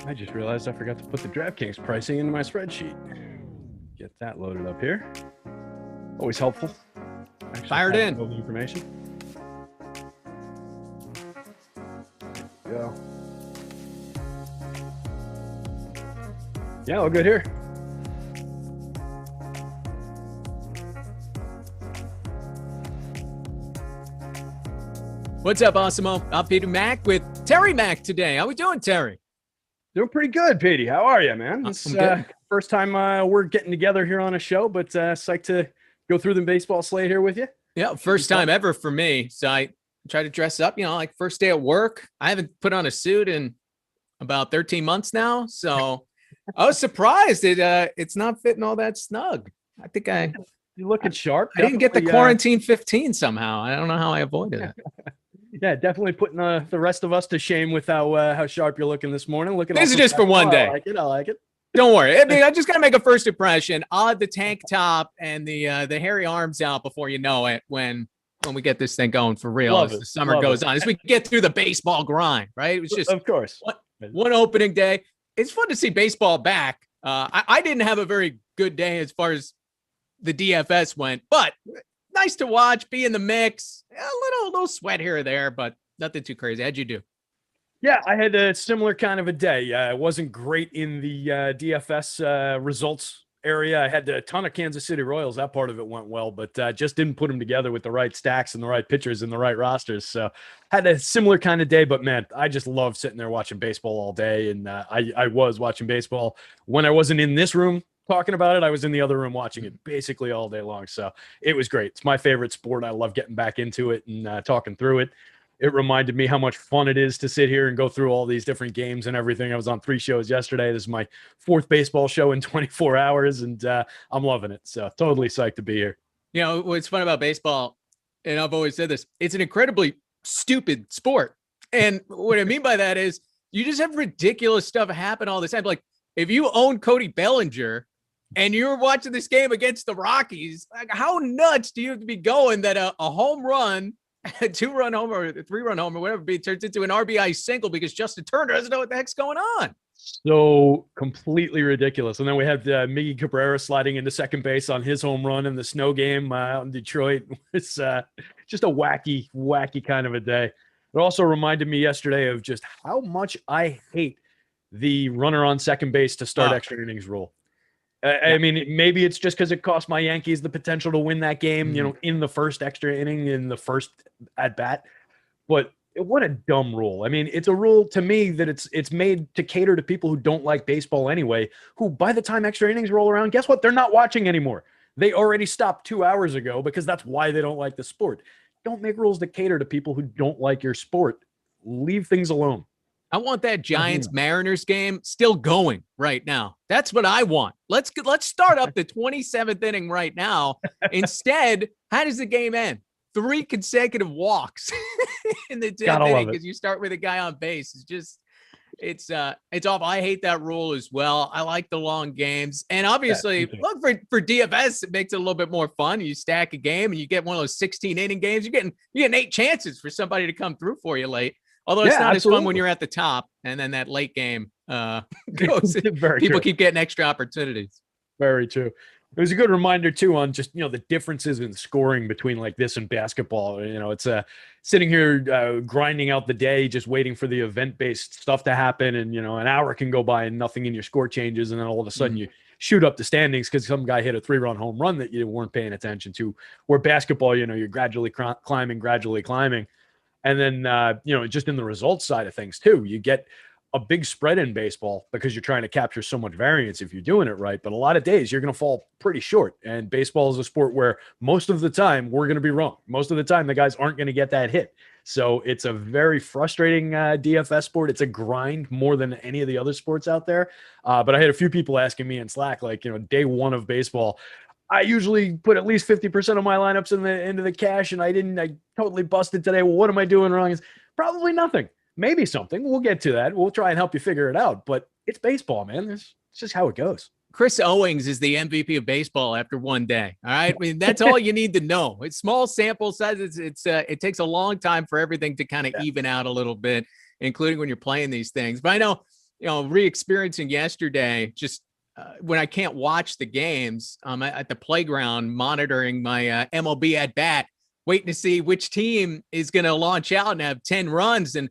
I just realized I forgot to put the DraftKings pricing into my spreadsheet. Get that loaded up here. Always helpful. Actually, Fired in. all the information. Go. Yeah, all good here. What's up, Awesemo? I'm PeteyMac with Terry Mac today. How we doing, Terry? Doing pretty good, Petey. How are you, man? It's first time we're getting together here on a show, but psyched to go through the baseball slate here with you. Yeah, first time ever for me. So I try to dress up, like first day at work. I haven't put on a suit in about 13 months now. So I was surprised it's not fitting all that snug. I think you're looking sharp. I didn't get the quarantine 15 somehow. I don't know how I avoided it. Yeah, definitely putting the rest of us to shame with how sharp you're looking this morning. This is just for one day. I like it. Don't worry. I mean, I just got to make a first impression. I'll have the tank top and the hairy arms out before you know it when we get this thing going for real as the summer goes on. As we get through the baseball grind, right? It was just, of course, one opening day. It's fun to see baseball back. I didn't have a very good day as far as the DFS went, but nice to watch, be in the mix. A little sweat here or there, but nothing too crazy. How'd you do? Yeah, I had a similar kind of a day. It wasn't great in the DFS results area. I had a ton of Kansas City Royals. That part of it went well, but just didn't put them together with the right stacks and the right pitchers and the right rosters. So had a similar kind of day, but man, I just love sitting there watching baseball all day. And I was watching baseball when I wasn't in this room talking about it. I was in the other room watching it basically all day long. So it was great. It's my favorite sport. I love getting back into it and talking through it. It reminded me how much fun it is to sit here and go through all these different games and everything. I was on 3 shows yesterday. This is my 4th baseball show in 24 hours, and I'm loving it. So totally psyched to be here. What's fun about baseball, and I've always said this, it's an incredibly stupid sport. And what I mean by that is you just have ridiculous stuff happen all the time. Like if you own Cody Bellinger and you're watching this game against the Rockies, like how nuts do you have to be going that a home run, a 2-run homer, or a 3-run homer, whatever it be, turns into an RBI single because Justin Turner doesn't know what the heck's going on. So completely ridiculous. And then we have Miggy Cabrera sliding into second base on his home run in the snow game out in Detroit. It's just a wacky kind of a day. It also reminded me yesterday of just how much I hate the runner on second base to start extra innings rule. I mean, maybe it's just because it cost my Yankees the potential to win that game, in the first extra inning, in the first at bat. But what a dumb rule. I mean, it's a rule to me that it's made to cater to people who don't like baseball anyway, who by the time extra innings roll around, guess what? They're not watching anymore. They already stopped 2 hours ago because that's why they don't like the sport. Don't make rules that cater to people who don't like your sport. Leave things alone. I want that Giants-Mariners game still going right now. That's what I want. Let's start up the 27th inning right now. Instead, how does the game end? 3 consecutive walks in the 10th inning because you start with a guy on base. It's off. I hate that rule as well. I like the long games. And obviously, look, for DFS, it makes it a little bit more fun. You stack a game and you get one of those 16-inning games. You're getting 8 chances for somebody to come through for you late. Although it's not as fun when you're at the top, and then that late game goes. People keep getting extra opportunities. Very true. It was a good reminder too on just the differences in scoring between like this and basketball. It's sitting here grinding out the day, just waiting for the event-based stuff to happen, and an hour can go by and nothing in your score changes, and then all of a sudden you shoot up the standings because some guy hit a 3-run home run that you weren't paying attention to. Where basketball, you're gradually climbing. And then, just in the results side of things, too, you get a big spread in baseball because you're trying to capture so much variance if you're doing it right. But a lot of days you're going to fall pretty short. And baseball is a sport where most of the time we're going to be wrong. Most of the time the guys aren't going to get that hit. So it's a very frustrating DFS sport. It's a grind more than any of the other sports out there. But I had a few people asking me in Slack, like, day one of baseball, I usually put at least 50% of my lineups into the cash, and I totally busted today. Well, what am I doing wrong? It's probably nothing. Maybe something. We'll get to that. We'll try and help you figure it out. But it's baseball, man. It's just how it goes. Chris Owings is the MVP of baseball after one day. All right. I mean, that's all you need to know. It's small sample size. It takes a long time for everything to kind of even out a little bit, including when you're playing these things. But I know re-experiencing yesterday, just when I can't watch the games, I'm at the playground monitoring my MLB at bat, waiting to see which team is going to launch out and have 10 runs. And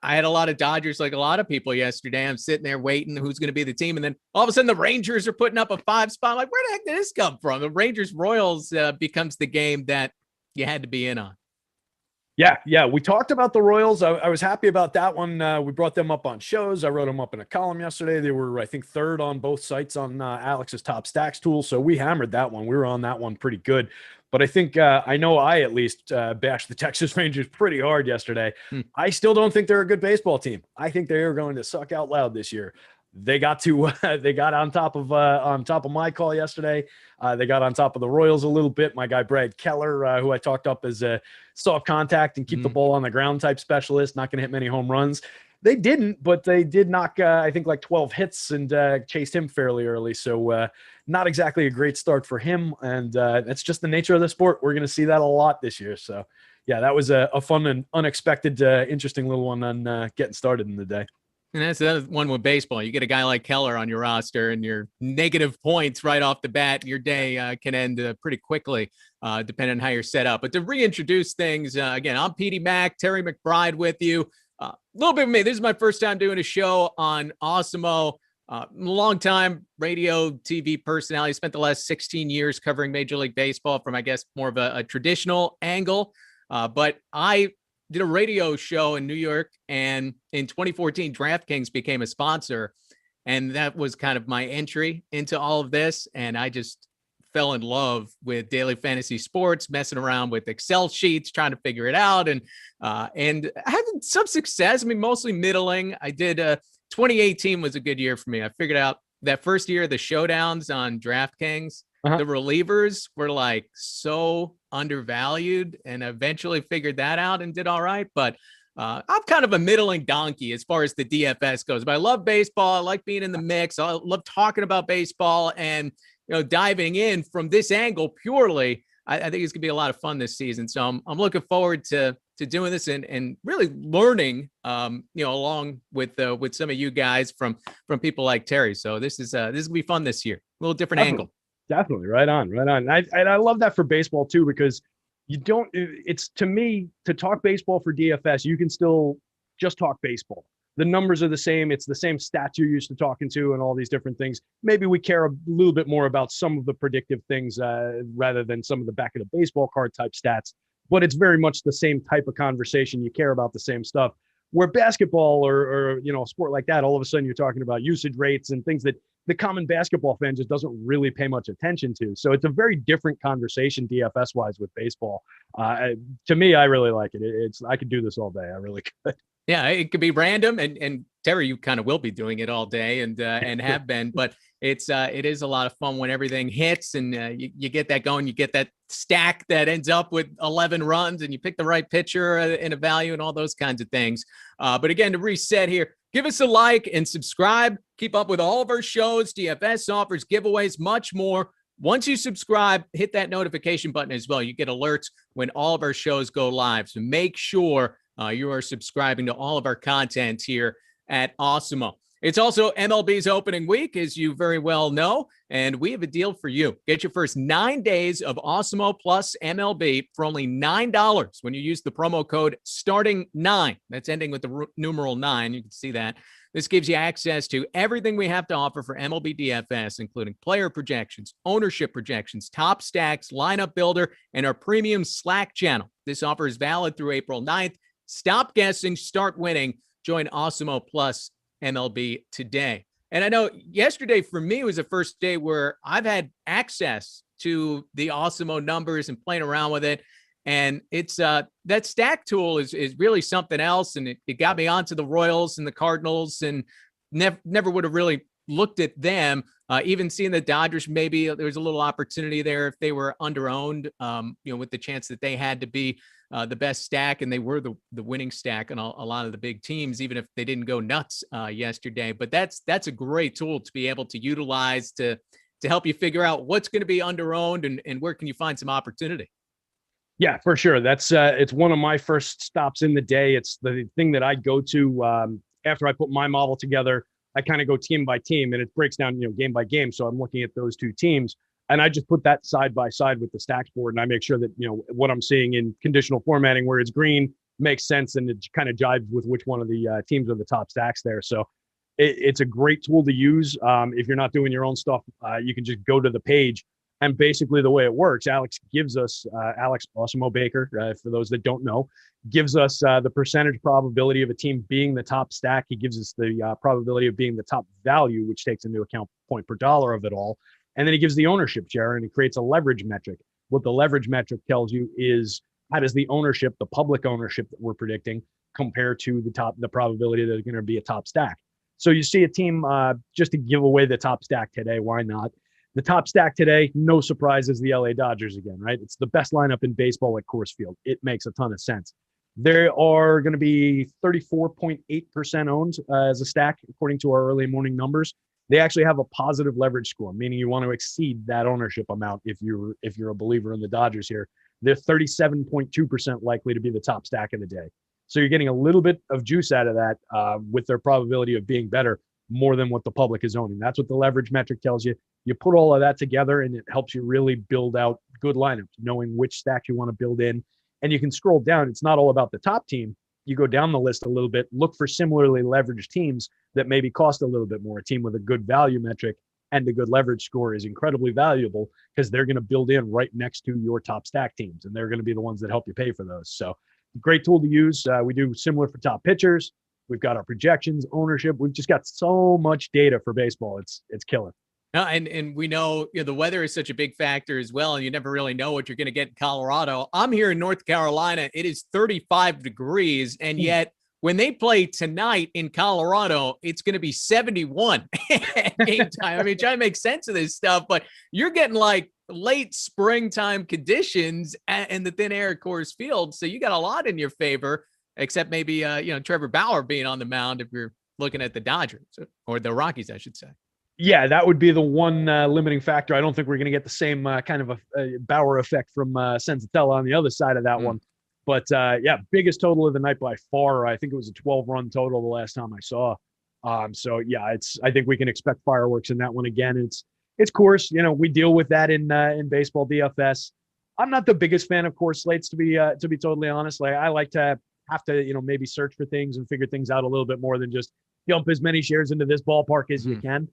I had a lot of Dodgers, like a lot of people yesterday. I'm sitting there waiting who's going to be the team. And then all of a sudden the Rangers are putting up a 5 spot. I'm like, where the heck did this come from? The Rangers Royals becomes the game that you had to be in on. Yeah. We talked about the Royals. I was happy about that one. We brought them up on shows. I wrote them up in a column yesterday. They were, I think, third on both sites on Alex's top stacks tool. So we hammered that one. We were on that one pretty good. But I think I know I at least bashed the Texas Rangers pretty hard yesterday. I still don't think they're a good baseball team. I think they are going to suck out loud this year. They got on top of my call yesterday. They got on top of the Royals a little bit. My guy Brad Keller, who I talked up as a soft contact and keep the ball on the ground type specialist, not going to hit many home runs. They didn't, but they did knock, I think, like 12 hits and chased him fairly early. So not exactly a great start for him. And that's just the nature of the sport. We're going to see that a lot this year. So, yeah, that was a fun and unexpected, interesting little one on getting started in the day. And that's the other one with baseball. You get a guy like Keller on your roster and your negative points right off the bat. Your day can end pretty quickly, depending on how you're set up. But to reintroduce things, again, I'm PeteyMac, Terry McBride with you. A little bit of me. This is my first time doing a show on Awesemo. Long time radio, TV personality. Spent the last 16 years covering Major League Baseball from, I guess, more of a traditional angle. But I did a radio show in New York, and in 2014, DraftKings became a sponsor. And that was kind of my entry into all of this. And I just fell in love with daily fantasy sports, messing around with Excel sheets, trying to figure it out, and having some success. I mean, mostly middling. I did 2018 was a good year for me. I figured out that first year, the showdowns on DraftKings, the relievers were like so undervalued, and eventually figured that out and did all right. But I'm kind of a middling donkey as far as the DFS goes. But I love baseball. I like being in the mix. I love talking about baseball, and diving in from this angle purely, I think it's gonna be a lot of fun this season. So I'm looking forward to doing this and really learning, along with some of you guys from people like Terry. So this is gonna be fun this year. A little different angle. Definitely, right on. I love that for baseball too, because it's, to me, to talk baseball for DFS, you can still just talk baseball. The numbers are the same. It's the same stats you're used to talking to and all these different things. Maybe we care a little bit more about some of the predictive things rather than some of the back of the baseball card type stats, but it's very much the same type of conversation. You care about the same stuff. Where basketball or a sport like that, all of a sudden you're talking about usage rates and things that the common basketball fan just doesn't really pay much attention to. So it's a very different conversation DFS wise with baseball. To me, I really like it. I could do this all day. I really could. Yeah, it could be random, and Terry, you kind of will be doing it all day, and have been. But it is a lot of fun when everything hits, and you get that going. You get that stack that ends up with 11 runs, and you pick the right pitcher in a value, and all those kinds of things. But again, to reset here, give us a like and subscribe. Keep up with all of our shows, DFS offers, giveaways, much more. Once you subscribe, hit that notification button as well. You get alerts when all of our shows go live. So make sure you are subscribing to all of our content here at Awesemo. It's also MLB's opening week, as you very well know, and we have a deal for you. Get your first 9 days of Awesemo plus MLB for only $9 when you use the promo code STARTING9. That's ending with the numeral 9. You can see that. This gives you access to everything we have to offer for MLB DFS, including player projections, ownership projections, top stacks, lineup builder, and our premium Slack channel. This offer is valid through April 9th. Stop guessing, start winning. Join Awesemo Plus MLB today. And I know yesterday for me was the first day where I've had access to the Awesemo numbers and playing around with it. And it's that stack tool is really something else. And it got me onto the Royals and the Cardinals, and never would have really looked at them. Even seeing the Dodgers, maybe there was a little opportunity there if they were underowned, with the chance that they had to be the best stack, and they were the winning stack on a lot of the big teams, even if they didn't go nuts yesterday. But that's a great tool to be able to utilize to help you figure out what's going to be underowned and where can you find some opportunity. Yeah, for sure. That's it's one of my first stops in the day. It's the thing that I go to after I put my model together. I kind of go team by team, and it breaks down, game by game. So I'm looking at those two teams, and I just put that side by side with the stacks board, and I make sure that, what I'm seeing in conditional formatting where it's green makes sense, and it kind of jives with which one of the teams are the top stacks there. So it's a great tool to use. If you're not doing your own stuff, you can just go to the page. And basically the way it works, Alex gives us, Alex Awesemo Baker, for those that don't know, gives us the percentage probability of a team being the top stack. He gives us the probability of being the top value, which takes into account point per dollar of it all. And then he gives the ownership share, and he creates a leverage metric. What the leverage metric tells you is how does the ownership, the public ownership that we're predicting, compare to the probability that they're going to be a top stack. So you see a team, just to give away the top stack today, why not? The top stack today, no surprise, is the LA Dodgers again, right? It's the best lineup in baseball at Coors Field. It makes a ton of sense. They are going to be 34.8% owned as a stack, according to our early morning numbers. They actually have a positive leverage score, meaning you want to exceed that ownership amount if you're a believer in the Dodgers here. They're 37.2% likely to be the top stack of the day. So you're getting a little bit of juice out of that with their probability of being better, more than what the public is owning. That's what the leverage metric tells you. You put all of that together, and it helps you really build out good lineups, knowing which stack you want to build in. And you can scroll down. It's not all about the top team. You go down the list a little bit, look for similarly leveraged teams that maybe cost a little bit more. A team with a good value metric and a good leverage score is incredibly valuable because they're going to build in right next to your top stack teams, and they're going to be the ones that help you pay for those. So great tool to use. We do similar for top pitchers. We've got our projections, ownership. We've just got so much data for baseball. It's killer. And we know, the weather is such a big factor as well, and you never really know what you're going to get in Colorado. I'm here in North Carolina. It is 35 degrees, and yet when they play tonight in Colorado, it's going to be 71 at game time. I mean, trying to make sense of this stuff, but you're getting like late springtime conditions in the thin air at Coors Field, so you got a lot in your favor, except maybe Trevor Bauer being on the mound if you're looking at the Dodgers or the Rockies, I should say. Yeah, that would be the one limiting factor. I don't think we're going to get the same kind of a Bauer effect from Senzatella on the other side of that one. But yeah, biggest total of the night by far. I think it was a 12-run total the last time I saw. So yeah, I think we can expect fireworks in that one again. It's course, we deal with that in baseball DFS. I'm not the biggest fan of course slates to be totally honest. Like I like to have to maybe search for things and figure things out a little bit more than just dump as many shares into this ballpark as you can.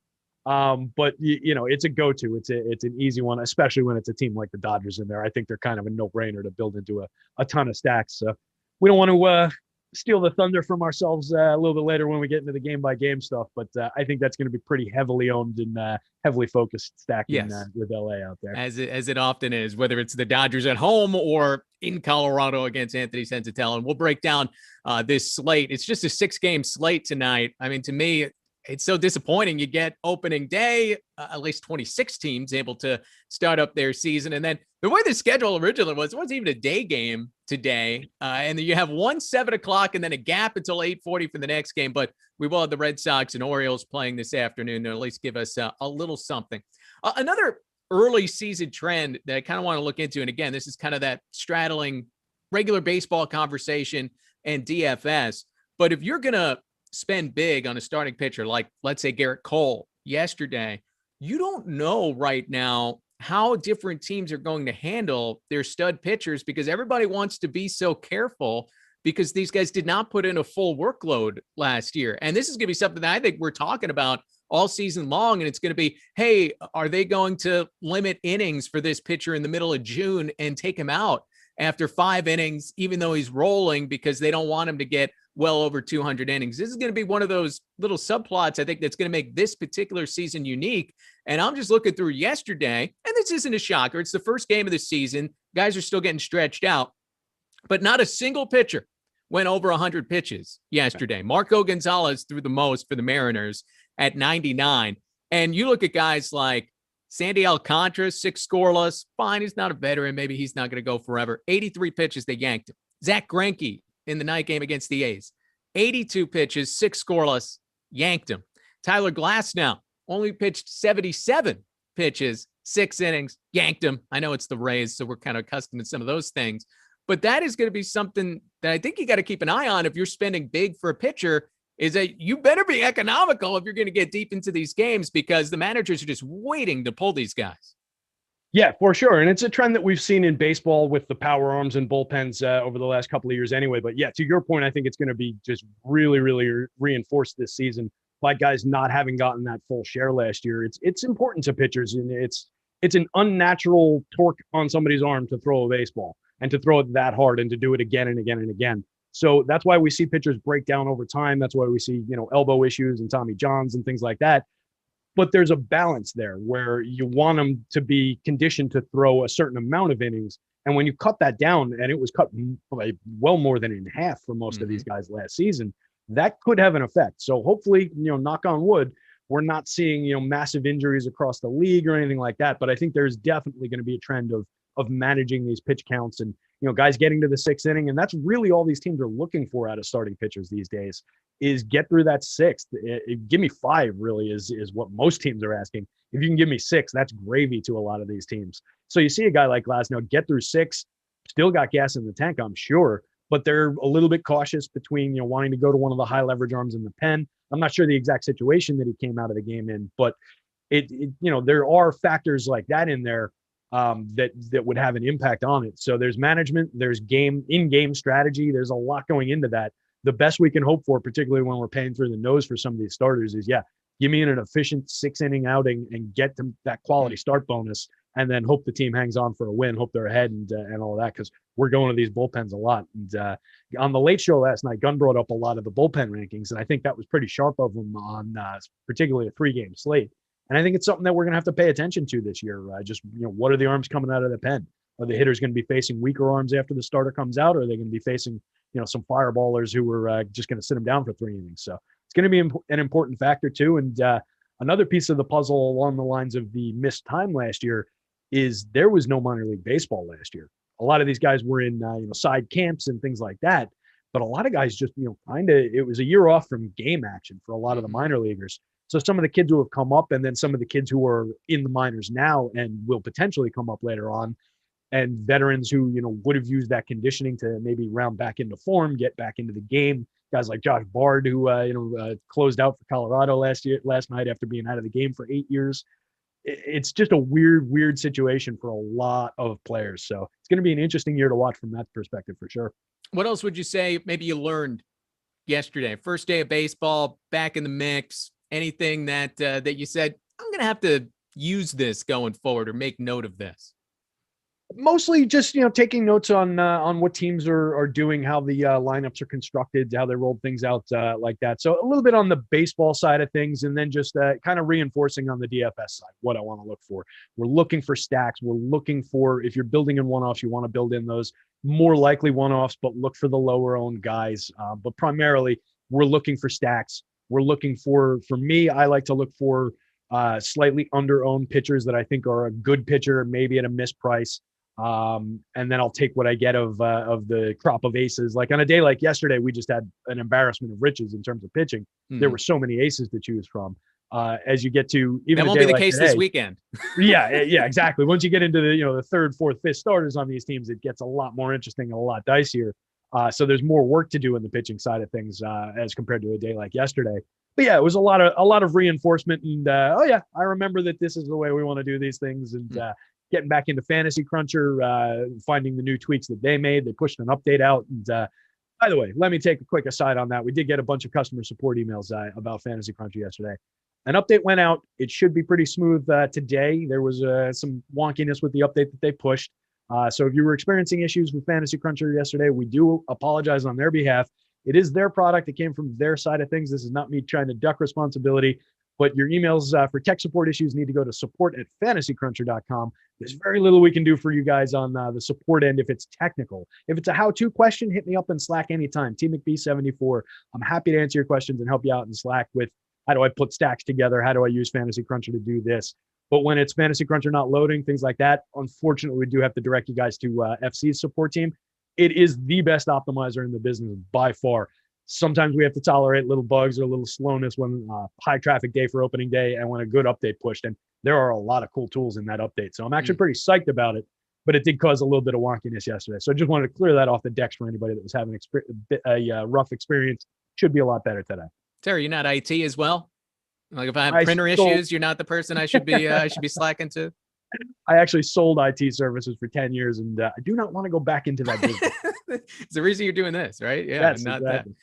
But it's a go-to. It's an easy one, especially when it's a team like the Dodgers in there. I think they're kind of a no-brainer to build into a ton of stacks. So we don't want to steal the thunder from ourselves a little bit later when we get into the game-by-game stuff. But I think that's going to be pretty heavily owned and heavily focused stacking with LA out there. As it often is, whether it's the Dodgers at home or in Colorado against Anthony Senzatella. And we'll break down this slate. It's just a 6-game slate tonight. I mean, to me, it's so disappointing. You get opening day, at least 26 teams able to start up their season. And then the way the schedule originally was, it wasn't even a day game today. And then you have one 7 o'clock and then a gap until 8:40 for the next game. But we will have the Red Sox and Orioles playing this afternoon to at least give us a little something. Another early season trend that I kind of want to look into. And again, this is kind of that straddling regular baseball conversation and DFS. But if you're going to spend big on a starting pitcher, like let's say Garrett Cole yesterday, you don't know right now how different teams are going to handle their stud pitchers because everybody wants to be so careful because these guys did not put in a full workload last year. And this is going to be something that I think we're talking about all season long. And it's going to be, hey, are they going to limit innings for this pitcher in the middle of June and take him out after 5 innings, even though he's rolling because they don't want him to get well over 200 innings. This is going to be one of those little subplots, I think, that's going to make this particular season unique. And I'm just looking through yesterday, and this isn't a shocker. It's the first game of the season. Guys are still getting stretched out, but not a single pitcher went over 100 pitches yesterday. Marco Gonzalez threw the most for the Mariners at 99. And you look at guys like Sandy Alcantara, 6 scoreless. Fine, he's not a veteran. Maybe he's not going to go forever. 83 pitches, they yanked him. Zach Greinke in the night game against the A's. 82 pitches, 6 scoreless, yanked him. Tyler Glasnow only pitched 77 pitches, 6 innings, yanked him. I know it's the Rays, so we're kind of accustomed to some of those things. But that is going to be something that I think you got to keep an eye on if you're spending big for a pitcher. is that you better be economical if you're going to get deep into these games, because the managers are just waiting to pull these guys. Yeah, for sure. And it's a trend that we've seen in baseball with the power arms and bullpens over the last couple of years anyway. But yeah, to your point, I think it's going to be just really, really reinforced this season by guys not having gotten that full share last year. It's important to pitchers, and it's an unnatural torque on somebody's arm to throw a baseball and to throw it that hard and to do it again and again and again. So that's why we see pitchers break down over time. That's why we see, elbow issues and Tommy Johns and things like that. But there's a balance there where you want them to be conditioned to throw a certain amount of innings. And when you cut that down, and it was cut by well more than in half for most of these guys last season, that could have an effect. So hopefully, knock on wood, we're not seeing, massive injuries across the league or anything like that. But I think there's definitely going to be a trend of managing these pitch counts and, guys getting to the sixth inning. And that's really all these teams are looking for out of starting pitchers these days, is get through that sixth. Give me 5 really is what most teams are asking. If you can give me 6, that's gravy to a lot of these teams. So you see a guy like Glasnow get through 6, still got gas in the tank, I'm sure, but they're a little bit cautious between, wanting to go to one of the high leverage arms in the pen. I'm not sure the exact situation that he came out of the game in, but there are factors like that in there that would have an impact on it. So there's management, there's in-game strategy. There's a lot going into that. The best we can hope for, particularly when we're paying through the nose for some of these starters, is give me an efficient 6-inning outing and get them that quality start bonus, and then hope the team hangs on for a win, hope they're ahead and all of that, because we're going to these bullpens a lot. And on the late show last night, Gunn brought up a lot of the bullpen rankings, and I think that was pretty sharp of him on particularly a 3-game slate. And I think it's something that we're going to have to pay attention to this year. What are the arms coming out of the pen? Are the hitters going to be facing weaker arms after the starter comes out, or are they going to be facing, some fireballers who are just going to sit them down for 3 innings? So it's going to be an important factor too. And another piece of the puzzle along the lines of the missed time last year is there was no minor league baseball last year. A lot of these guys were in, side camps and things like that. But a lot of guys just, it was a year off from game action for a lot of the minor leaguers. So some of the kids who have come up, and then some of the kids who are in the minors now and will potentially come up later on, and veterans who, would have used that conditioning to maybe round back into form, get back into the game. Guys like Josh Bard, who, closed out for Colorado last night after being out of the game for 8 years. It's just a weird situation for a lot of players. So it's going to be an interesting year to watch from that perspective for sure. What else would you say maybe you learned yesterday? First day of baseball, back in the mix. Anything that you said, I'm going to have to use this going forward or make note of this? Mostly just, taking notes on what teams are doing, how the lineups are constructed, how they rolled things out like that. So a little bit on the baseball side of things, and then just kind of reinforcing on the DFS side, what I want to look for. We're looking for stacks. We're looking for, if you're building in one-offs, you want to build in those more likely one-offs, but look for the lower owned guys. But primarily, we're looking for stacks. We're looking for me, I like to look for slightly under-owned pitchers that I think are a good pitcher, maybe at a misprice. And then I'll take what I get of the crop of aces. Like on a day like yesterday, we just had an embarrassment of riches in terms of pitching. There were so many aces to choose from. As you get to even that won't be the case this weekend. yeah, exactly. Once you get into the third, fourth, fifth starters on these teams, it gets a lot more interesting and a lot dicier. So there's more work to do in the pitching side of things as compared to a day like yesterday. But yeah, it was a lot of reinforcement, and I remember that this is the way we want to do these things, and getting back into Fantasy Cruncher, finding the new tweaks that they made. They pushed an update out, and by the way, let me take a quick aside on that. We did get a bunch of customer support emails about Fantasy Cruncher yesterday. An update went out. It should be pretty smooth today. There was some wonkiness with the update that they pushed. So if you were experiencing issues with Fantasy Cruncher yesterday, we do apologize on their behalf. It is their product. It came from their side of things. This is not me trying to duck responsibility, but your emails for tech support issues need to go to support@fantasycruncher.com. There's very little we can do for you guys on the support end if it's technical. If it's a how-to question, hit me up in Slack anytime. TMcB74. I'm happy to answer your questions and help you out in Slack with how do I put stacks together? How do I use Fantasy Cruncher to do this? But when it's Fantasy Cruncher not loading, things like that, unfortunately, we do have to direct you guys to FC's support team. It is the best optimizer in the business by far. Sometimes we have to tolerate little bugs or a little slowness when high traffic day for opening day and when a good update pushed. And there are a lot of cool tools in that update. So I'm actually pretty psyched about it, but it did cause a little bit of wonkiness yesterday. So I just wanted to clear that off the decks for anybody that was having a rough experience. Should be a lot better today. Terry, you're not IT as well? Like if I have printer issues, you're not the person I should be slacking to? I actually sold IT services for 10 years, and I do not want to go back into that business. It's the reason you're doing this, right? Yeah, Yes, not exactly.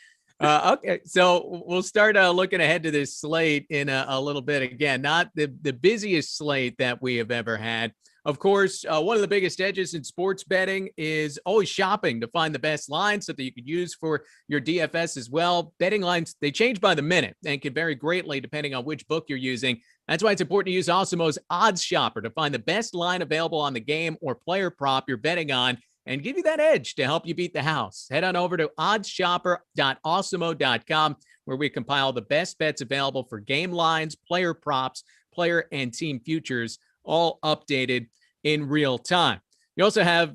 that. Okay, so we'll start looking ahead to this slate in a little bit. Again, not the busiest slate that we have ever had. Of course, one of the biggest edges in sports betting is always shopping to find the best lines so that you could use for your DFS as well. Betting lines, they change by the minute and can vary greatly depending on which book you're using. That's why it's important to use Awesemo's Odds Shopper to find the best line available on the game or player prop you're betting on and give you that edge to help you beat the house. Head on over to oddsshopper.awesemo.com, where we compile the best bets available for game lines, player props, player and team futures, all updated in real time. You also have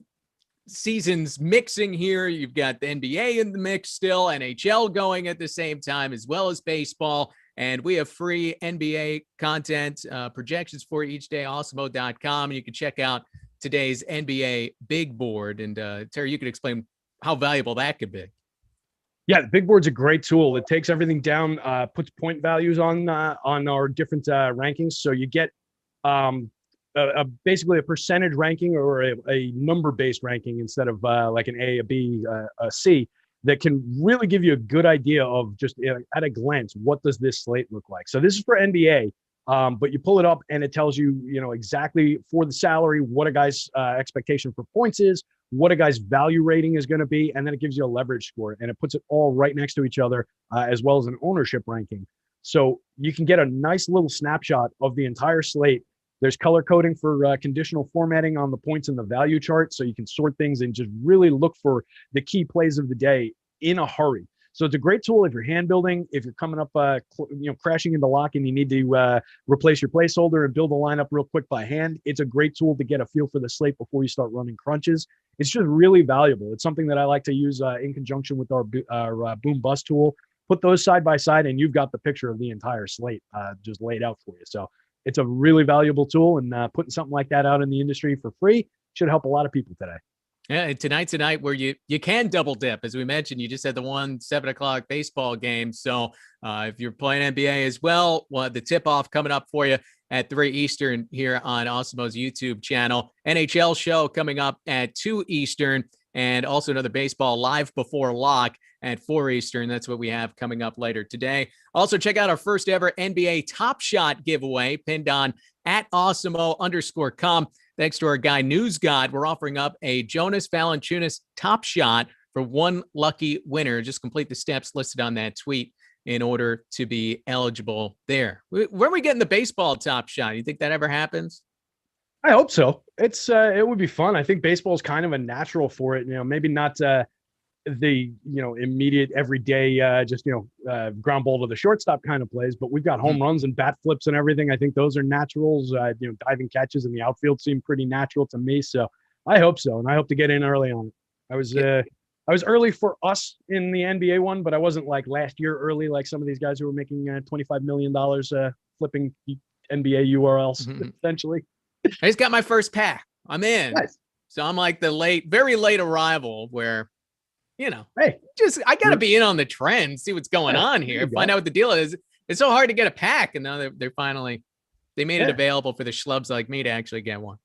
seasons mixing here. You've got the NBA in the mix still, NHL going at the same time, as well as baseball. And we have free NBA content, projections for each day, awesemo.com. You can check out today's NBA big board. And Terry, you could explain how valuable that could be. Yeah, the big board's a great tool. It takes everything down, puts point values on our different rankings. So you get basically a percentage ranking or a number-based ranking instead of like an A, a B, a C, that can really give you a good idea of just at a glance, what does this slate look like? So this is for NBA, but you pull it up and it tells you, exactly for the salary, what a guy's expectation for points is, what a guy's value rating is going to be, and then it gives you a leverage score, and it puts it all right next to each other, as well as an ownership ranking. So you can get a nice little snapshot of the entire slate. There's color coding for conditional formatting on the points in the value chart, so you can sort things and just really look for the key plays of the day in a hurry. So it's a great tool if you're hand building, if you're coming up, crashing into lock and you need to replace your placeholder and build a lineup real quick by hand. It's a great tool to get a feel for the slate before you start running crunches. It's just really valuable. It's something that I like to use in conjunction with our Boom Bust tool. Put those side by side, and you've got the picture of the entire slate just laid out for you. So it's a really valuable tool, and putting something like that out in the industry for free should help a lot of people today. Yeah, tonight's a night where you can double dip. As we mentioned, you just had the 7:00 baseball game. So if you're playing NBA as well, we'll have the tip-off coming up for you at 3 Eastern here on Awesemo's YouTube channel. NHL show coming up at 2 Eastern, and also another baseball live before lock at 4 Eastern. That's what we have coming up later today. Also, check out our first ever NBA Top Shot giveaway pinned on at Awesemo_com. Thanks to our guy News God, we're offering up a Jonas Valanciunas Top Shot for one lucky winner. Just complete the steps listed on that tweet in order to be eligible there. Where are we getting the baseball Top Shot? You think that ever happens? I hope so. It would be fun. I think baseball is kind of a natural for it. Maybe not the immediate everyday ground ball to the shortstop kind of plays, but we've got home runs and bat flips and everything. I think those are naturals. Diving catches in the outfield seem pretty natural to me. So I hope so, and I hope to get in early on it. I was early for us in the NBA one, but I wasn't like last year early like some of these guys who were making $25 million flipping NBA URLs essentially. I just got my first pack. I'm in. Nice. So I'm like the very late arrival where, hey, I got to be in on the trend, see what's going on here, find out what the deal is. It's so hard to get a pack, and now they're finally made it available for the schlubs like me to actually get one.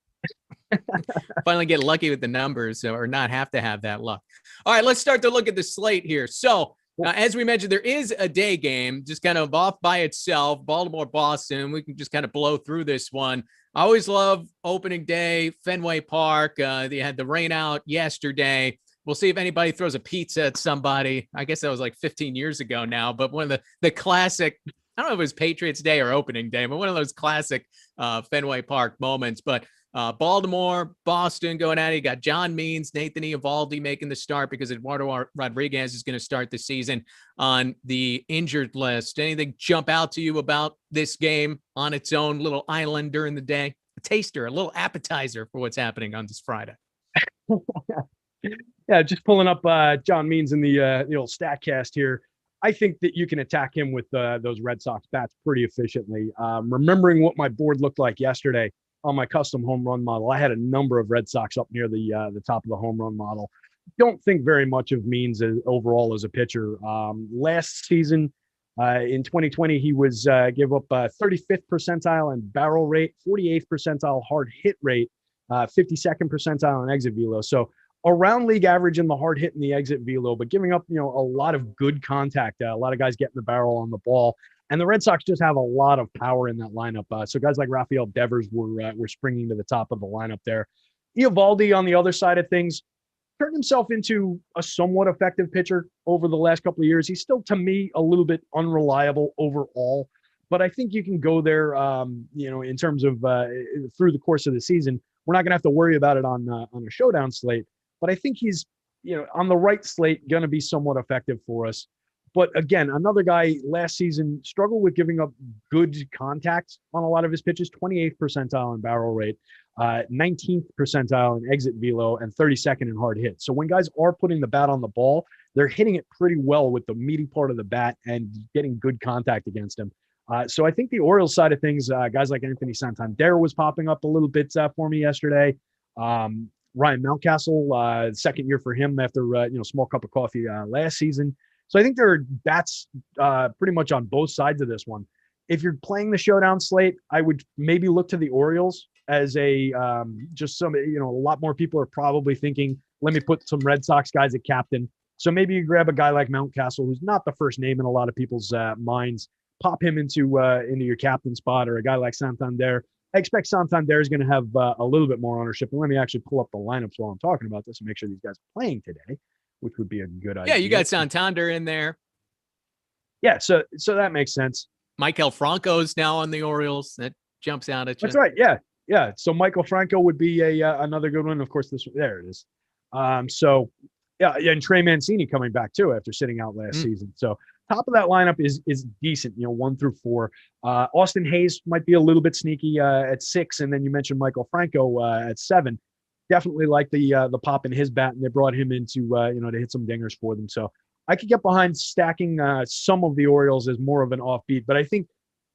Finally get lucky with the numbers or not have to have that luck. All right, let's start to look at the slate here. So as we mentioned, there is a day game just kind of off by itself, Baltimore, Boston. We can just kind of blow through this one. I always love opening day, Fenway Park. They had the rain out yesterday. We'll see if anybody throws a pizza at somebody. I guess that was like 15 years ago now, but one of the classic, I don't know if it was Patriots Day or opening day, but one of those classic Fenway Park moments. But Baltimore, Boston going at it. You got John Means, Nathan Eovaldi making the start because Eduardo Rodriguez is going to start the season on the injured list. Anything jump out to you about this game on its own little island during the day? A taster, a little appetizer for what's happening on this Friday. Yeah, just pulling up John Means in the old StatCast here. I think that you can attack him with those Red Sox bats pretty efficiently. Remembering what my board looked like yesterday on my custom home run model, I had a number of Red Sox up near the top of the home run model. Don't think very much of Means overall as a pitcher. Last season, In 2020, he was gave up 35th percentile in barrel rate, 48th percentile hard hit rate, 52nd percentile in exit velo. So around league average in the hard hit and the exit velo, but giving up, a lot of good contact. A lot of guys getting the barrel on the ball. And the Red Sox just have a lot of power in that lineup. So guys like Rafael Devers were springing to the top of the lineup there. Eovaldi on the other side of things turned himself into a somewhat effective pitcher over the last couple of years. He's still, to me, a little bit unreliable overall, but I think you can go there, in terms of through the course of the season. We're not going to have to worry about it on a showdown slate, but I think he's, on the right slate, going to be somewhat effective for us. But again, another guy last season struggled with giving up good contact on a lot of his pitches, 28th percentile in barrel rate, 19th percentile in exit velo, and 32nd in hard hit. So when guys are putting the bat on the ball, they're hitting it pretty well with the meaty part of the bat and getting good contact against him. So I think the Orioles side of things, guys like Anthony Santander was popping up a little bit for me yesterday. Ryan Mountcastle, second year for him after, small cup of coffee last season. So I think there are bats pretty much on both sides of this one. If you're playing the showdown slate, I would maybe look to the Orioles as a a lot more people are probably thinking, let me put some Red Sox guys at captain. So maybe you grab a guy like Mountcastle, who's not the first name in a lot of people's minds, pop him into your captain spot, or a guy like Santander. I expect Santander is going to have a little bit more ownership. And let me actually pull up the lineups while I'm talking about this and make sure these guys are playing today, which would be a good idea. Yeah, you got Santander in there. Yeah, so that makes sense. Michael Franco's now on the Orioles. That jumps out at you. That's right. Yeah. So Michael Franco would be another good one. Of course, there it is. And Trey Mancini coming back too after sitting out last season. So top of that lineup is decent. 1 through 4. Austin Hayes might be a little bit sneaky at 6, and then you mentioned Michael Franco at 7. Definitely like the pop in his bat, and they brought him into to hit some dingers for them. So I could get behind stacking some of the Orioles as more of an offbeat. But I think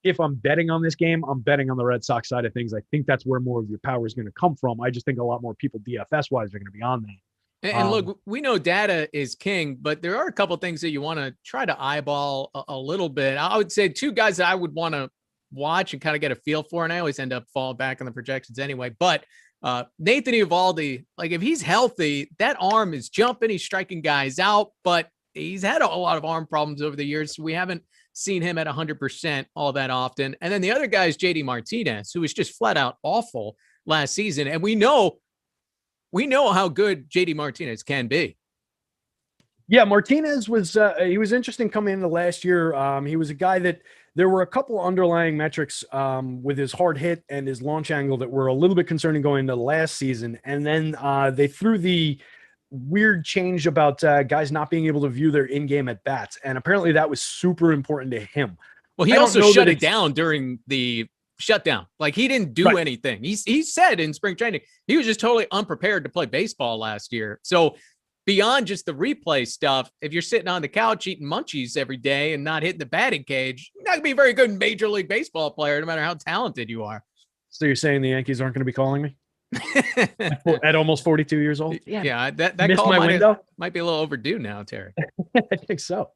if I'm betting on this game, I'm betting on the Red Sox side of things. I think that's where more of your power is going to come from. I just think a lot more people DFS wise are going to be on that. And look, we know data is king, but there are a couple things that you want to try to eyeball a little bit. I would say 2 guys that I would want to watch and kind of get a feel for, and I always end up falling back on the projections anyway. But Nathan Eovaldi, like if he's healthy, that arm is jumping, he's striking guys out, but he's had a lot of arm problems over the years. So we haven't seen him at 100% all that often. And then the other guy is JD Martinez, who was just flat out awful last season. And we know how good JD Martinez can be. Yeah, Martinez was he was interesting coming into last year. He was a guy that there were a couple underlying metrics with his hard hit and his launch angle that were a little bit concerning going into last season. And then they threw the weird change about guys not being able to view their in-game at bats. And apparently that was super important to him. Well, he also shut it down during the shutdown. Like he didn't do anything. He said in spring training, he was just totally unprepared to play baseball last year. So beyond just the replay stuff, if you're sitting on the couch eating munchies every day and not hitting the batting cage, you're not going to be a very good Major League Baseball player, no matter how talented you are. So you're saying the Yankees aren't going to be calling me? At almost 42 years old? Yeah, that missed call my window. Might be a little overdue now, Terry. I think so.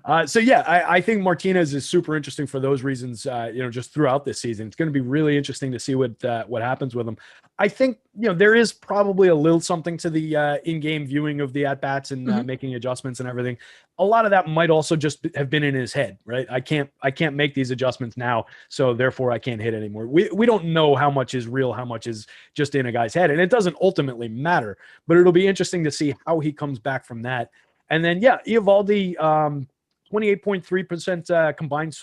I think Martinez is super interesting for those reasons. Just throughout this season, it's going to be really interesting to see what happens with him. I think there is probably a little something to the in-game viewing of the at-bats and making adjustments and everything. A lot of that might also just have been in his head, right? I can't make these adjustments now, so therefore I can't hit anymore. We don't know how much is real, how much is just in a guy's head, and it doesn't ultimately matter. But it'll be interesting to see how he comes back from that. And then Eovaldi, 28.3% combined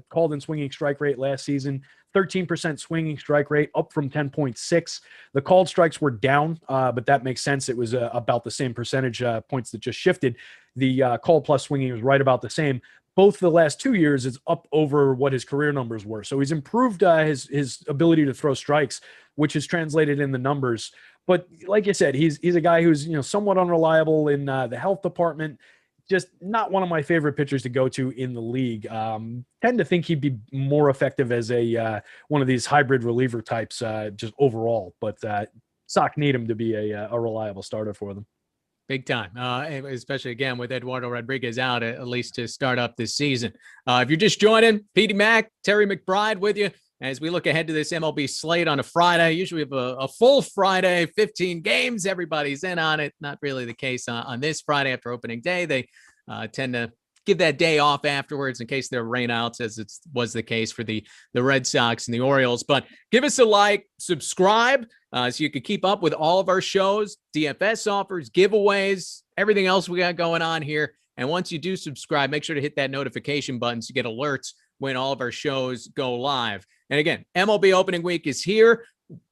called and swinging strike rate last season. 13% swinging strike rate, up from 10.6. The called strikes were down, but that makes sense. It was about the same percentage points that just shifted. The call plus swinging was right about the same. Both the last 2 years, it's up over what his career numbers were. So he's improved his ability to throw strikes, which is translated in the numbers. But like I said, he's a guy who's somewhat unreliable in the health department. Just not one of my favorite pitchers to go to in the league. Tend to think he'd be more effective as a one of these hybrid reliever types just overall. But Sox need him to be a reliable starter for them. Big time, especially again with Eduardo Rodriguez out at least to start up this season. If you're just joining, PeteyMac, Terry McBride with you as we look ahead to this MLB slate on a Friday. Usually we have a full Friday, 15 games. Everybody's in on it. Not really the case on this Friday after opening day. They tend to give that day off afterwards in case there are rainouts, as it was the case for the Red Sox and the Orioles. But give us a like, subscribe, so you can keep up with all of our shows, DFS offers, giveaways, everything else we got going on here. And once you do subscribe, make sure to hit that notification button so you get alerts when all of our shows go live. And again, MLB opening week is here.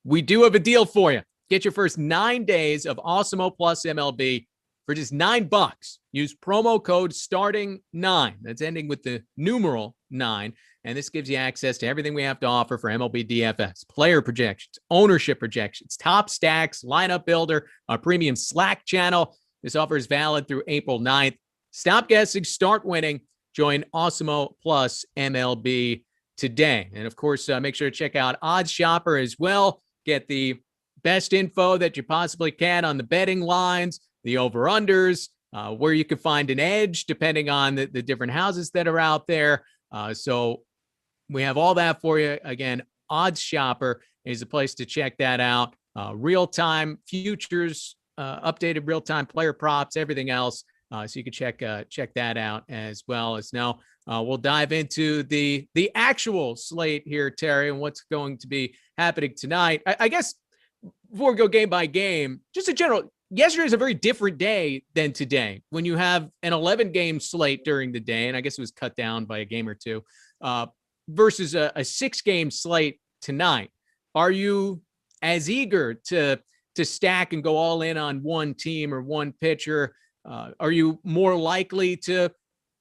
We do have a deal for you. Get your first 9 days of Awesemo Plus MLB for just $9. Use promo code STARTING9. That's ending with the numeral 9. And this gives you access to everything we have to offer for MLB DFS, player projections, ownership projections, top stacks, lineup builder, our premium Slack channel. This offer is valid through April 9th. Stop guessing, start winning. Join Awesemo Plus MLB today. And of course, make sure to check out Odds Shopper as well. Get the best info that you possibly can on the betting lines, the over-unders, where you can find an edge depending on the different houses that are out there. So we have all that for you. Again, Odds Shopper is a place to check that out. Real-time futures, updated real-time player props, everything else. So you can check that out as well. As now we'll dive into the actual slate here, Terry, and what's going to be happening tonight. I guess before we go game by game, just a general, yesterday is a very different day than today when you have an 11-game slate during the day, and I guess it was cut down by a game or two, versus a 6-game slate tonight. Are you as eager to stack and go all in on one team or one pitcher? Are you more likely to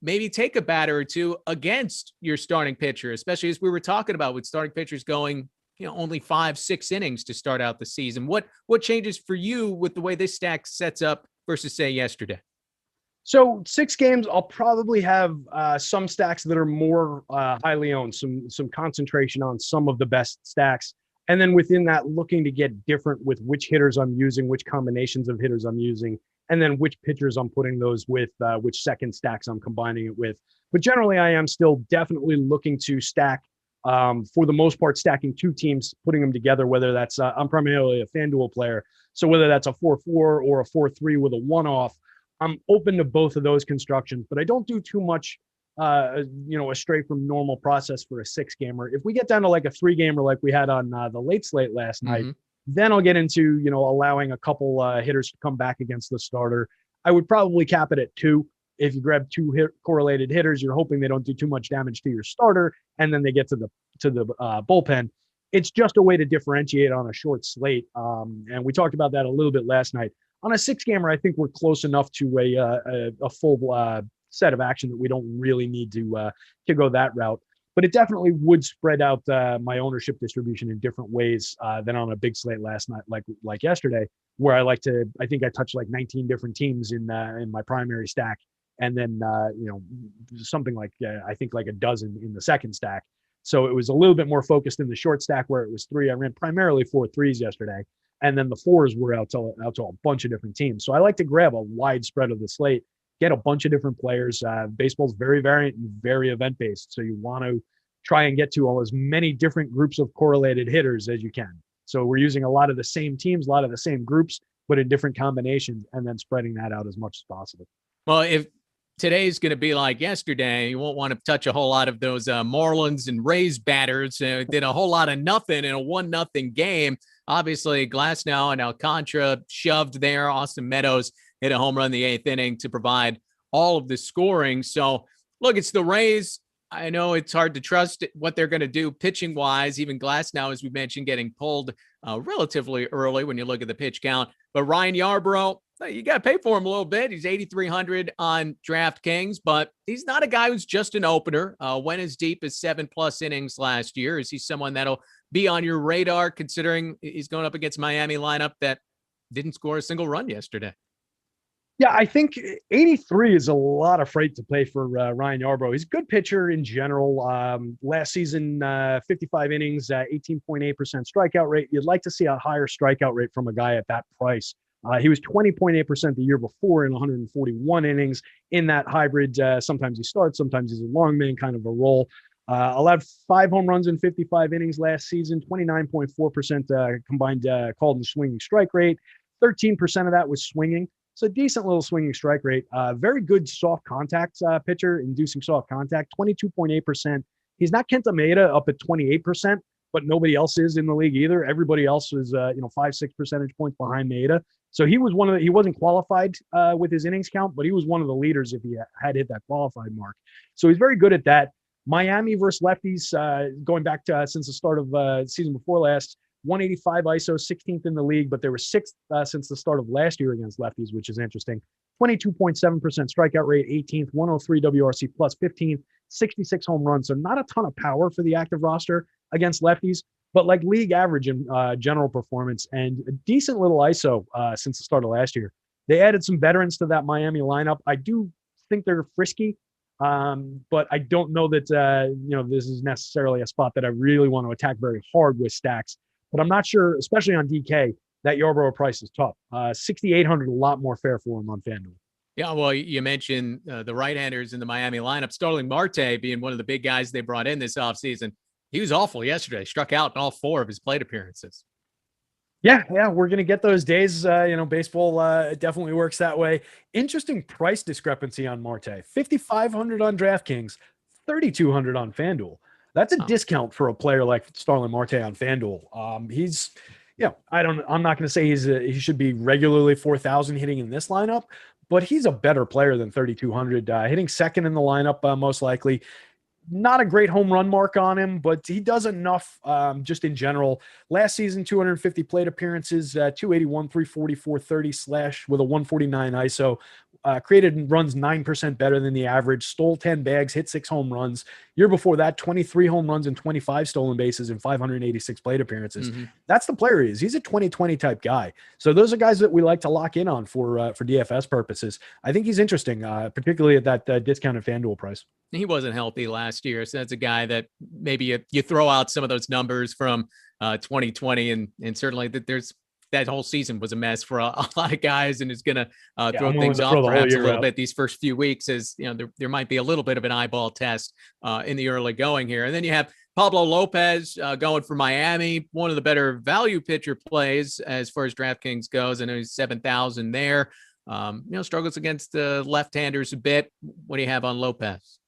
maybe take a batter or two against your starting pitcher, especially as we were talking about with starting pitchers going, only 5-6 innings to start out the season? What changes for you with the way this stack sets up versus, say, yesterday? So 6 games, I'll probably have some stacks that are more highly owned, some concentration on some of the best stacks. And then within that, looking to get different with which hitters I'm using, which combinations of hitters I'm using, and then which pitchers I'm putting those with, which second stacks I'm combining it with. But generally, I am still definitely looking to stack, for the most part, stacking 2 teams, putting them together, whether that's, I'm primarily a FanDuel player. So whether that's a 4-4 or a 4-3 with a one-off, I'm open to both of those constructions, but I don't do too much, astray from normal process for a 6-gamer. If we get down to like a 3-gamer, like we had on the late slate last night, then I'll get into, allowing a couple hitters to come back against the starter. I would probably cap it at 2. If you grab 2 correlated hitters, you're hoping they don't do too much damage to your starter, and then they get to the bullpen. It's just a way to differentiate on a short slate. And we talked about that a little bit last night. On a 6-gamer, I think we're close enough to a full set of action that we don't really need to go that route. But it definitely would spread out my ownership distribution in different ways than on a big slate last night, like yesterday, where I think I touched like 19 different teams in my primary stack, and then something like I think like a dozen in the second stack. So it was a little bit more focused in the short stack where it was 3. I ran primarily 4 3s yesterday, and then the 4s were out to a bunch of different teams. So I like to grab a wide spread of the slate, get a bunch of different players. Baseball's very variant and very event-based, so you want to try and get to as many different groups of correlated hitters as you can. So we're using a lot of the same teams, a lot of the same groups, but in different combinations, and then spreading that out as much as possible. Well, if today's going to be like yesterday, you won't want to touch a whole lot of those Marlins and Rays batters. Did a whole lot of nothing in a 1-0 game. Obviously, Glasnow and Alcantara shoved there. Austin Meadows hit a home run in the 8th inning to provide all of the scoring. So, look, it's the Rays. I know it's hard to trust what they're going to do pitching-wise. Even Glasnow, as we mentioned, getting pulled relatively early when you look at the pitch count. But Ryan Yarbrough, you got to pay for him a little bit. He's 8,300 on DraftKings, but he's not a guy who's just an opener. Went as deep as 7+ innings last year. Is he someone that'll be on your radar, considering he's going up against Miami lineup that didn't score a single run yesterday? Yeah, I think 83 is a lot of freight to pay for Ryan Yarbrough. He's a good pitcher in general. Last season, 55 innings, 18.8% strikeout rate. You'd like to see a higher strikeout rate from a guy at that price. He was 20.8% the year before in 141 innings in that hybrid. Sometimes he starts, sometimes he's a long man, kind of a role. Allowed 5 home runs in 55 innings last season, 29.4% combined called and swinging strike rate. 13% of that was swinging. So decent little swinging strike rate. Very good soft contact pitcher, inducing soft contact, 22.8%. He's not Kenta Maeda up at 28%, but nobody else is in the league either. Everybody else is 5-6 percentage points behind Maeda. So he was he wasn't qualified with his innings count, but he was one of the leaders if he had hit that qualified mark. So he's very good at that. Miami versus lefties, going back to since the start of season before last, 185 ISO, 16th in the league, but they were 6th since the start of last year against lefties, which is interesting. 22.7% strikeout rate, 18th, 103 WRC plus 15th, 66 home runs. So not a ton of power for the active roster against lefties, but like league average in general performance and a decent little ISO since the start of last year. They added some veterans to that Miami lineup. I do think they're frisky, but I don't know that, this is necessarily a spot that I really want to attack very hard with stacks. But I'm not sure, especially on DK, that Yarbrough price is tough. 6,800, a lot more fair for him on FanDuel. Yeah, well, you mentioned the right-handers in the Miami lineup. Starling Marte being one of the big guys they brought in this offseason. He was awful yesterday. Struck out in all 4 of his plate appearances. Yeah, we're going to get those days. Baseball definitely works that way. Interesting price discrepancy on Marte. 5,500 on DraftKings, 3,200 on FanDuel. That's a discount for a player like Starling Marte on FanDuel. I'm not going to say he should be regularly 4,000 hitting in this lineup, but he's a better player than 3,200. Hitting second in the lineup, most likely. Not a great home run mark on him, but he does enough just in general. Last season, 250 plate appearances, 281, 340, 430 slash with a 149 ISO. Created runs 9% better than the average, stole 10 bags, hit 6 home runs. Year before that, 23 home runs and 25 stolen bases in 586 plate appearances. Mm-hmm. That's the player he is. He's a 2020 type guy. So those are guys that we like to lock in on for DFS purposes. I think he's interesting, particularly at that discounted FanDuel price. He wasn't healthy last year, so that's a guy that maybe you throw out some of those numbers from 2020, and certainly that whole season was a mess for a lot of guys, and is going to throw things off perhaps a little bit these first few weeks, as there might be a little bit of an eyeball test in the early going here. And then you have Pablo Lopez going for Miami, one of the better value pitcher plays as far as DraftKings goes. I know he's 7,000 there. Struggles against the left-handers a bit. What do you have on Lopez?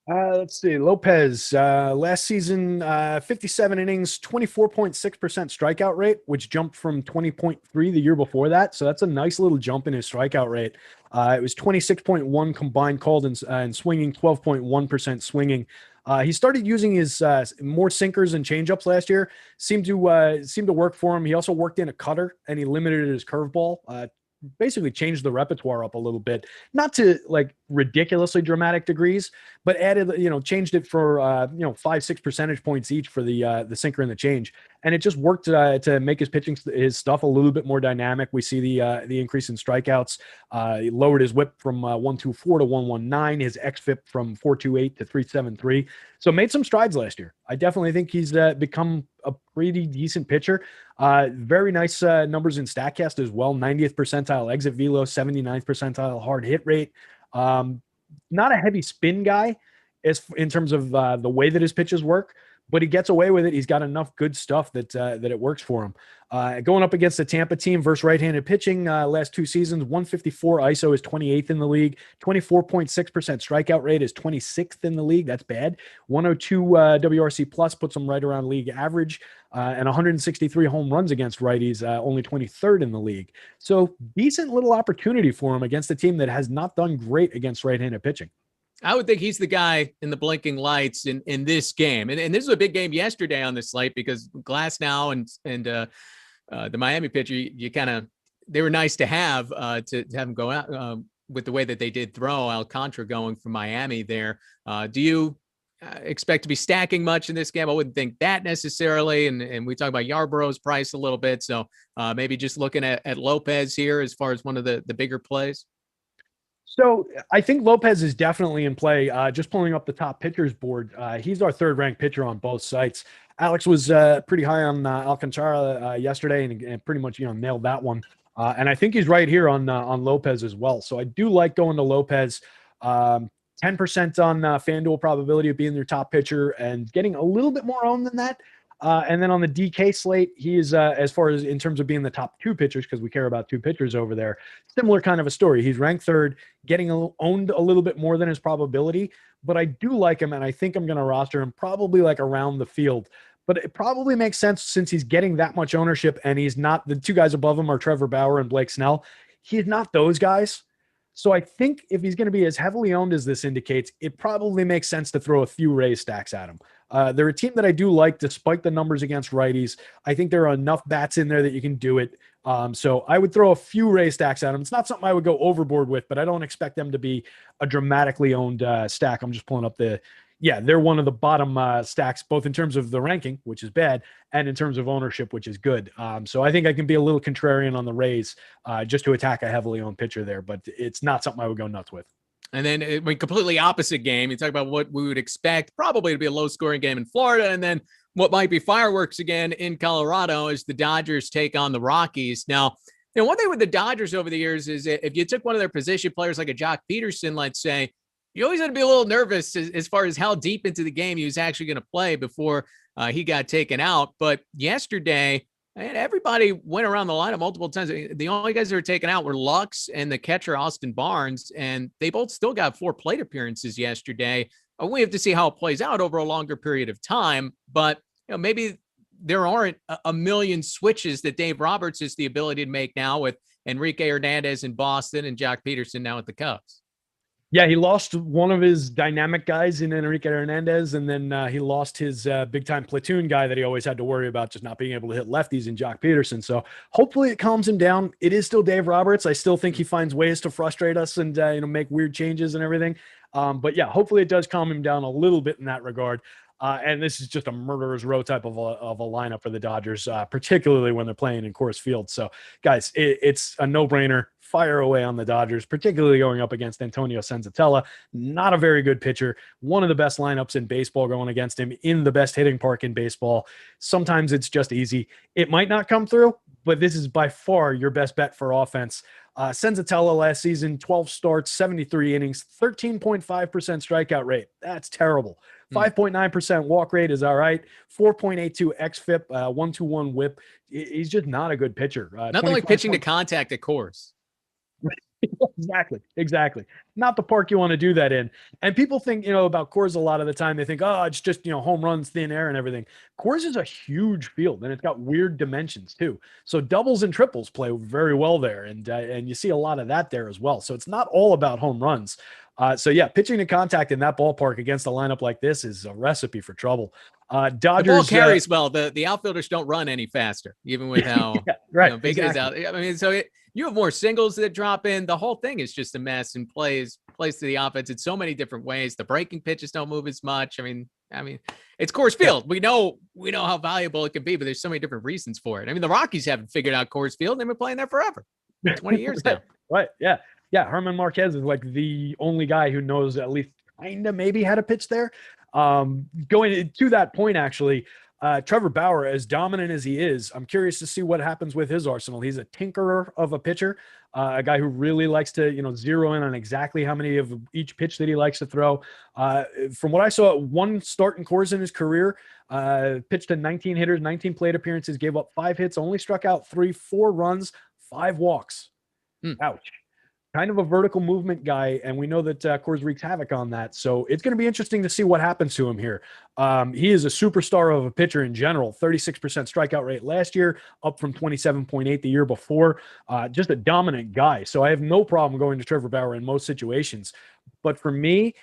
Let's see. Lopez, last season, 57 innings, 24.6% strikeout rate, which jumped from 20.3 the year before that. So that's a nice little jump in his strikeout rate. It was 26.1 combined called and swinging, 12.1% swinging. He started using his more sinkers and changeups last year. Seemed to work for him. He also worked in a cutter, and he limited his curveball. Basically changed the repertoire up a little bit, not to like ridiculously dramatic degrees, but added, changed it for 5-6 percentage points each for the sinker and the change, and it just worked to make his stuff a little bit more dynamic. We see the increase in strikeouts. He lowered his WHIP from 124 to 119, his xFIP from 428 to 373. So made some strides last year. I definitely think he's become a pretty decent pitcher. Very nice numbers in StatCast as well. 90th percentile exit velo, 79th percentile hard hit rate. Not a heavy spin guy in terms of the way that his pitches work, but he gets away with it. He's got enough good stuff that it works for him. Going up against the Tampa team versus right-handed pitching, last 2 seasons, 154 ISO is 28th in the league. 24.6% strikeout rate is 26th in the league. That's bad. 102 WRC plus puts him right around league average, and 163 home runs against righties, only 23rd in the league. So decent little opportunity for him against a team that has not done great against right-handed pitching. I would think he's the guy in the blinking lights in this game. And this was a big game yesterday on the slate because Glasnow and the Miami pitcher, they were nice to have him go out with the way that they did throw. Alcantara going for Miami there. Do you expect to be stacking much in this game? I wouldn't think that necessarily. And we talk about Yarbrough's price a little bit. So maybe just looking at Lopez here as far as one of the bigger plays. So I think Lopez is definitely in play. Just pulling up the top pitchers board. He's our third ranked pitcher on both sites. Alex was pretty high on Alcantara yesterday and pretty much, nailed that one. And I think he's right here on Lopez as well. So I do like going to Lopez. 10% on FanDuel probability of being their top pitcher and getting a little bit more owned than that. And then on the DK slate, he is, as far as in terms of being the top two pitchers, because we care about two pitchers over there, similar kind of a story. He's ranked third, getting owned a little bit more than his probability, but I do like him, and I think I'm going to roster him probably like around the field. But it probably makes sense since he's getting that much ownership, and he's not, the two guys above him are Trevor Bauer and Blake Snell. He's not those guys. So I think if he's going to be as heavily owned as this indicates, it probably makes sense to throw a few Rays stacks at him. They're a team that I do like, despite the numbers against righties. I think there are enough bats in there that you can do it. So I would throw a few Rays stacks at them. It's not something I would go overboard with, but I don't expect them to be a dramatically owned stack. I'm just pulling up they're one of the bottom stacks, both in terms of the ranking, which is bad, and in terms of ownership, which is good. So I think I can be a little contrarian on the Rays just to attack a heavily owned pitcher there, but it's not something I would go nuts with. And then completely opposite game. You talk about what we would expect probably to be a low scoring game in Florida. And then what might be fireworks again in Colorado as the Dodgers take on the Rockies. Now, one thing with the Dodgers over the years is if you took one of their position players like a Jock Peterson, let's say, you always had to be a little nervous as far as how deep into the game he was actually going to play before he got taken out. But yesterday, everybody went around the lineup multiple times. The only guys that were taken out were Lux and the catcher Austin Barnes, and they both still got 4 plate appearances yesterday. We have to see how it plays out over a longer period of time, but maybe there aren't a million switches that Dave Roberts has the ability to make now with Enrique Hernandez in Boston and Jock Peterson now at the Cubs. Yeah, he lost one of his dynamic guys in Enrique Hernandez, and then he lost his big-time platoon guy that he always had to worry about just not being able to hit lefties in Jock Peterson. So hopefully it calms him down. It is still Dave Roberts. I still think he finds ways to frustrate us and make weird changes and everything. But yeah, hopefully it does calm him down a little bit in that regard. And this is just a murderer's row type of a lineup for the Dodgers, particularly when they're playing in Coors Field. So, guys, it's a no-brainer. Fire away on the Dodgers, particularly going up against Antonio Senzatella. Not a very good pitcher. One of the best lineups in baseball going against him in the best hitting park in baseball. Sometimes it's just easy. It might not come through, but this is by far your best bet for offense. Senzatella last season, 12 starts, 73 innings, 13.5% strikeout rate. That's terrible. 5.9% walk rate is all right. 4.82 xFIP, 1.21 whip. He's just not a good pitcher. Nothing like pitching to contact at Coors. Exactly. Not the park you want to do that in. And people think, about Coors a lot of the time. They think, oh, it's just, home runs, thin air and everything. Coors is a huge field and it's got weird dimensions too. So doubles and triples play very well there. And you see a lot of that there as well. So it's not all about home runs. So yeah, pitching to contact in that ballpark against a lineup like this is a recipe for trouble. Dodgers, the ball carries well. The outfilders don't run any faster, even with how big it is out. I mean, so you have more singles that drop in. The whole thing is just a mess and plays to the offense in so many different ways. The breaking pitches don't move as much. I mean, it's Coors Field. We know how valuable it can be, but there's so many different reasons for it. I mean, the Rockies haven't figured out Coors Field. They've been playing there forever, 20 years now. Right. Yeah. Yeah. Herman Marquez is like the only guy who knows at least kind of maybe how to pitch there. Going to that point, actually, Trevor Bauer, as dominant as he is, I'm curious to see what happens with his arsenal. He's a tinkerer of a pitcher, a guy who really likes to, zero in on exactly how many of each pitch that he likes to throw. From what I saw, one start in Coors in his career, pitched to 19 hitters, 19 plate appearances, gave up 5 hits, only struck out 4 runs, 5 walks. Ouch. Kind of a vertical movement guy, and we know that Coors wreaks havoc on that. So it's going to be interesting to see what happens to him here. He is a superstar of a pitcher in general. 36% strikeout rate last year, up from 27.8 the year before. Just a dominant guy. So I have no problem going to Trevor Bauer in most situations. But for me,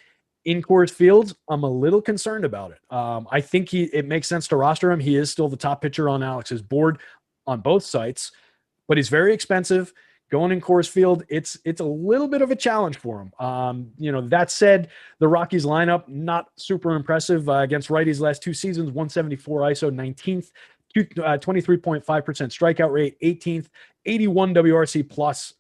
in Coors Field, I'm a little concerned about it. I think it makes sense to roster him. He is still the top pitcher on Alex's board on both sites, but he's very expensive. Going in Coors Field, it's a little bit of a challenge for him. That said, the Rockies lineup, not super impressive against righties last 2 seasons, 174 ISO, 19th, 23.5% strikeout rate, 18th, 81 WRC plus,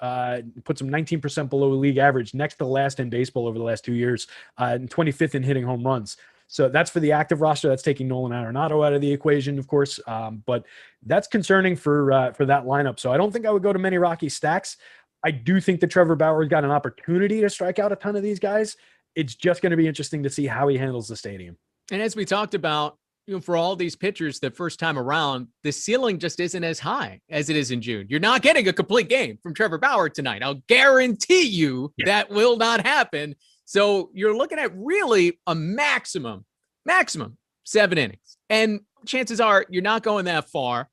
puts him 19% below league average, next to last in baseball over the last 2 years, and 25th in hitting home runs. So that's for the active roster. That's taking Nolan Arenado out of the equation, of course. But that's concerning for that lineup. So I don't think I would go to many Rocky stacks. I do think that Trevor Bauer has got an opportunity to strike out a ton of these guys. It's just going to be interesting to see how he handles the stadium. And as we talked about, for all these pitchers the first time around, the ceiling just isn't as high as it is in June. You're not getting a complete game from Trevor Bauer tonight. I'll guarantee you that will not happen. So you're looking at really a maximum 7 innings. And chances are you're not going that far.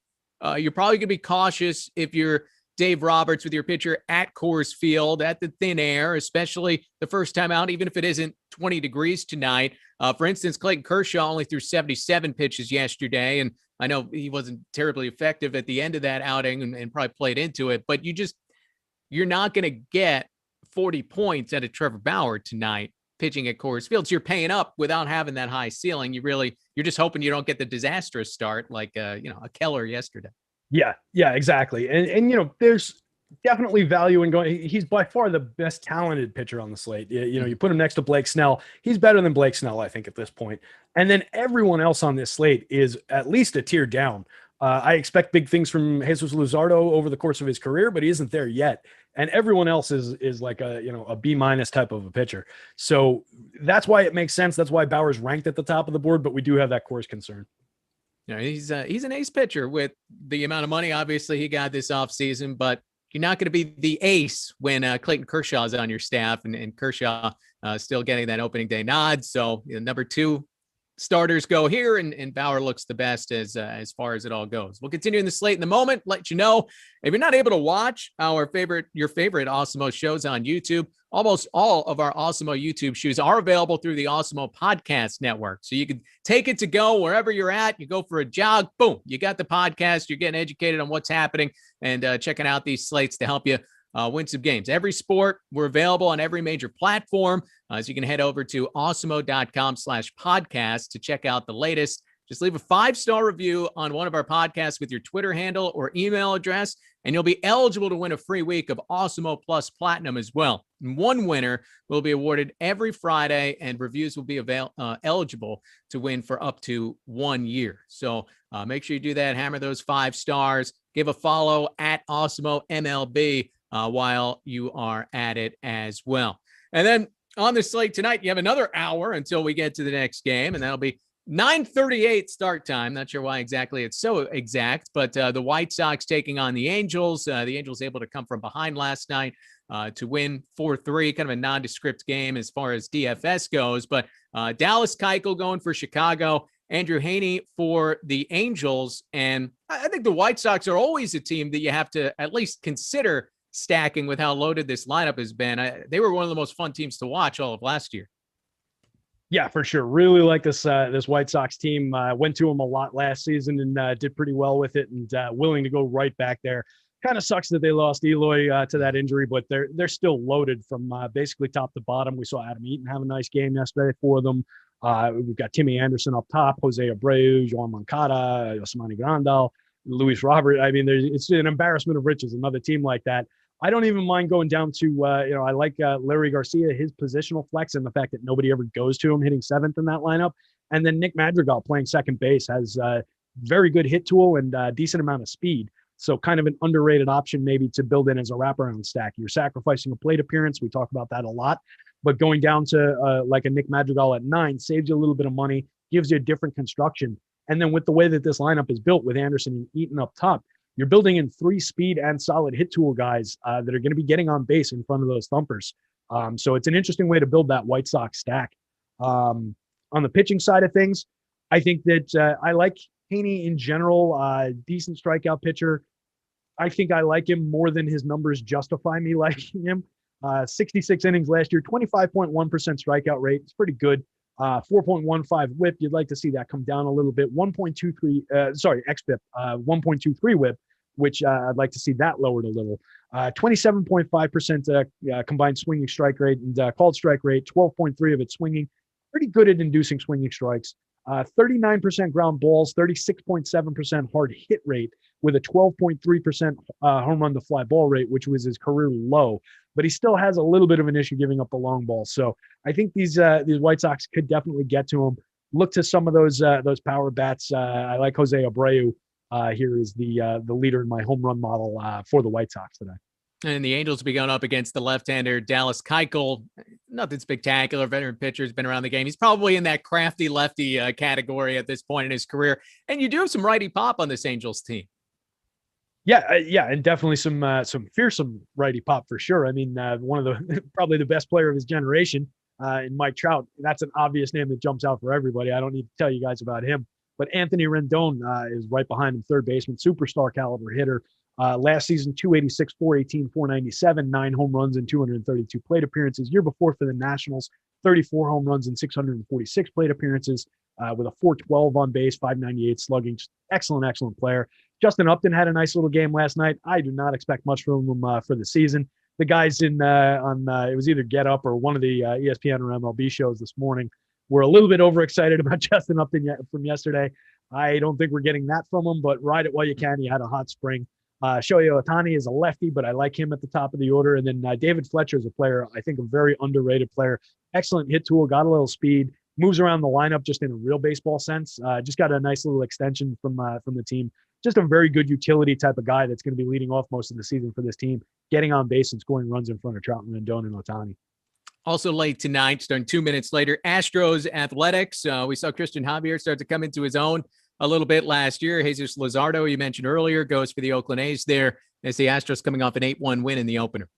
You're probably going to be cautious if you're Dave Roberts with your pitcher at Coors Field, at the thin air, especially the first time out, even if it isn't 20 degrees tonight. For instance, Clayton Kershaw only threw 77 pitches yesterday, and I know he wasn't terribly effective at the end of that outing and probably played into it, but you're not going to get 40 points out of Trevor Bauer tonight pitching at Coors Field. So you're paying up without having that high ceiling. You're just hoping you don't get the disastrous start like a Keller yesterday. Yeah, exactly. And there's definitely value in going. He's by far the best talented pitcher on the slate. You put him next to Blake Snell. He's better than Blake Snell, I think, at this point. And then everyone else on this slate is at least a tier down. I expect big things from Jesus Luzardo over the course of his career, but he isn't there yet. And everyone else is like a B- type of a pitcher. So that's why it makes sense. That's why Bauer's ranked at the top of the board, but we do have that Coors concern. He's an ace pitcher with the amount of money, obviously, he got this offseason, but you're not going to be the ace when Clayton Kershaw is on your staff and Kershaw still getting that opening day nod. So number 2 starters go here, and Bauer looks the best as far as it all goes. We'll continue in the slate in a moment. Let you know if you're not able to watch your favorite Awesemo shows on YouTube. Almost all of our Awesemo YouTube shows are available through the Awesemo Podcast Network. So you can take it to go wherever you're at. You go for a jog, boom, you got the podcast. You're getting educated on what's happening and checking out these slates to help you win some games. Every sport, we're available on every major platform. So you can head over to awesemo.com/podcast to check out the latest. Just leave a 5-star review on one of our podcasts with your Twitter handle or email address, and you'll be eligible to win a free week of Awesemo Plus Platinum as well. And one winner will be awarded every Friday, and reviews will be eligible to win for up to 1 year. So make sure you do that. Hammer those 5 stars. Give a follow at Awesemo MLB while you are at it as well. And then on the slate tonight, you have another hour until we get to the next game, and that'll be 9:38 start time. Not sure why exactly it's so exact, but the White Sox taking on the Angels. The Angels able to come from behind last night to win 4-3, kind of a nondescript game as far as DFS goes. But Dallas Keuchel going for Chicago, Andrew Heaney for the Angels. And I think the White Sox are always a team that you have to at least consider stacking with how loaded this lineup has been. They were one of the most fun teams to watch all of last year. Yeah, for sure. Really like this White Sox team. Went to them a lot last season and did pretty well with it, and willing to go right back there. Kind of sucks that they lost Eloy to that injury, but they're still loaded from basically top to bottom. We saw Adam Eaton have a nice game yesterday for them. We've got Timmy Anderson up top, Jose Abreu, Joan Moncada, Yasmani Grandal, Luis Robert. I mean, it's an embarrassment of riches. Another team like that. I don't even mind going down to, I like Larry Garcia, his positional flex, and the fact that nobody ever goes to him, hitting 7th in that lineup. And then Nick Madrigal playing second base has a very good hit tool and a decent amount of speed. So kind of an underrated option maybe to build in as a wraparound stack. You're sacrificing a plate appearance. We talk about that a lot. But going down to like a Nick Madrigal at 9 saves you a little bit of money, gives you a different construction. And then with the way that this lineup is built with Anderson and Eaton up top, you're building in 3 speed and solid hit tool guys that are going to be getting on base in front of those thumpers. So it's an interesting way to build that White Sox stack. On the pitching side of things, I think that I like Heaney in general, decent strikeout pitcher. I think I like him more than his numbers justify me liking him. 66 innings last year, 25.1% strikeout rate. It's pretty good. 4.15 whip. You'd like to see that come down a little bit. 1.23, xFIP, 1.23 whip, which I'd like to see that lowered a little. 27.5% combined swinging strike rate and called strike rate, 12.3 of it swinging. Pretty good at inducing swinging strikes. 39% ground balls, 36.7% hard hit rate, with a 12.3% home run to fly ball rate, which was his career low. But he still has a little bit of an issue giving up the long ball. So I think these White Sox could definitely get to him. Look to some of those power bats. I like Jose Abreu. Here is the leader in my home run model for the White Sox today. And the Angels will be going up against the left-hander Dallas Keuchel. Nothing spectacular. Veteran pitcher, has been around the game. He's probably in that crafty lefty category at this point in his career. And you do have some righty pop on this Angels team. Yeah, and definitely some fearsome righty pop for sure. I mean, one of the probably the best player of his generation in Mike Trout. That's an obvious name that jumps out for everybody. I don't need to tell you guys about him. But Anthony Rindon is right behind him, third baseman, superstar caliber hitter. Last season, 286, 418, 497, 9 home runs and 232 plate appearances. Year before for the Nationals, 34 home runs and 646 plate appearances with a 412 on base, 598 slugging. Just excellent player. Justin Upton had a nice little game last night. I do not expect much from him for the season. The guys it was either Get Up or one of the ESPN or MLB shows this morning were a little bit overexcited about Justin Upton from yesterday. I don't think we're getting that from him, but ride it while you can. He had a hot spring. Shohei Ohtani is a lefty, but I like him at the top of the order. And then David Fletcher is a player, I think a very underrated player. Excellent hit tool, got a little speed, moves around the lineup just in a real baseball sense. Just got a nice little extension from the team. Just a very good utility type of guy that's going to be leading off most of the season for this team, getting on base and scoring runs in front of Trout and Rindon and Ohtani. Also late tonight, starting 2 minutes later, Astros Athletics. We saw Christian Javier start to come into his own a little bit last year. Jesus Luzardo, you mentioned earlier, goes for the Oakland A's there as the Astros coming off an 8-1 win in the opener.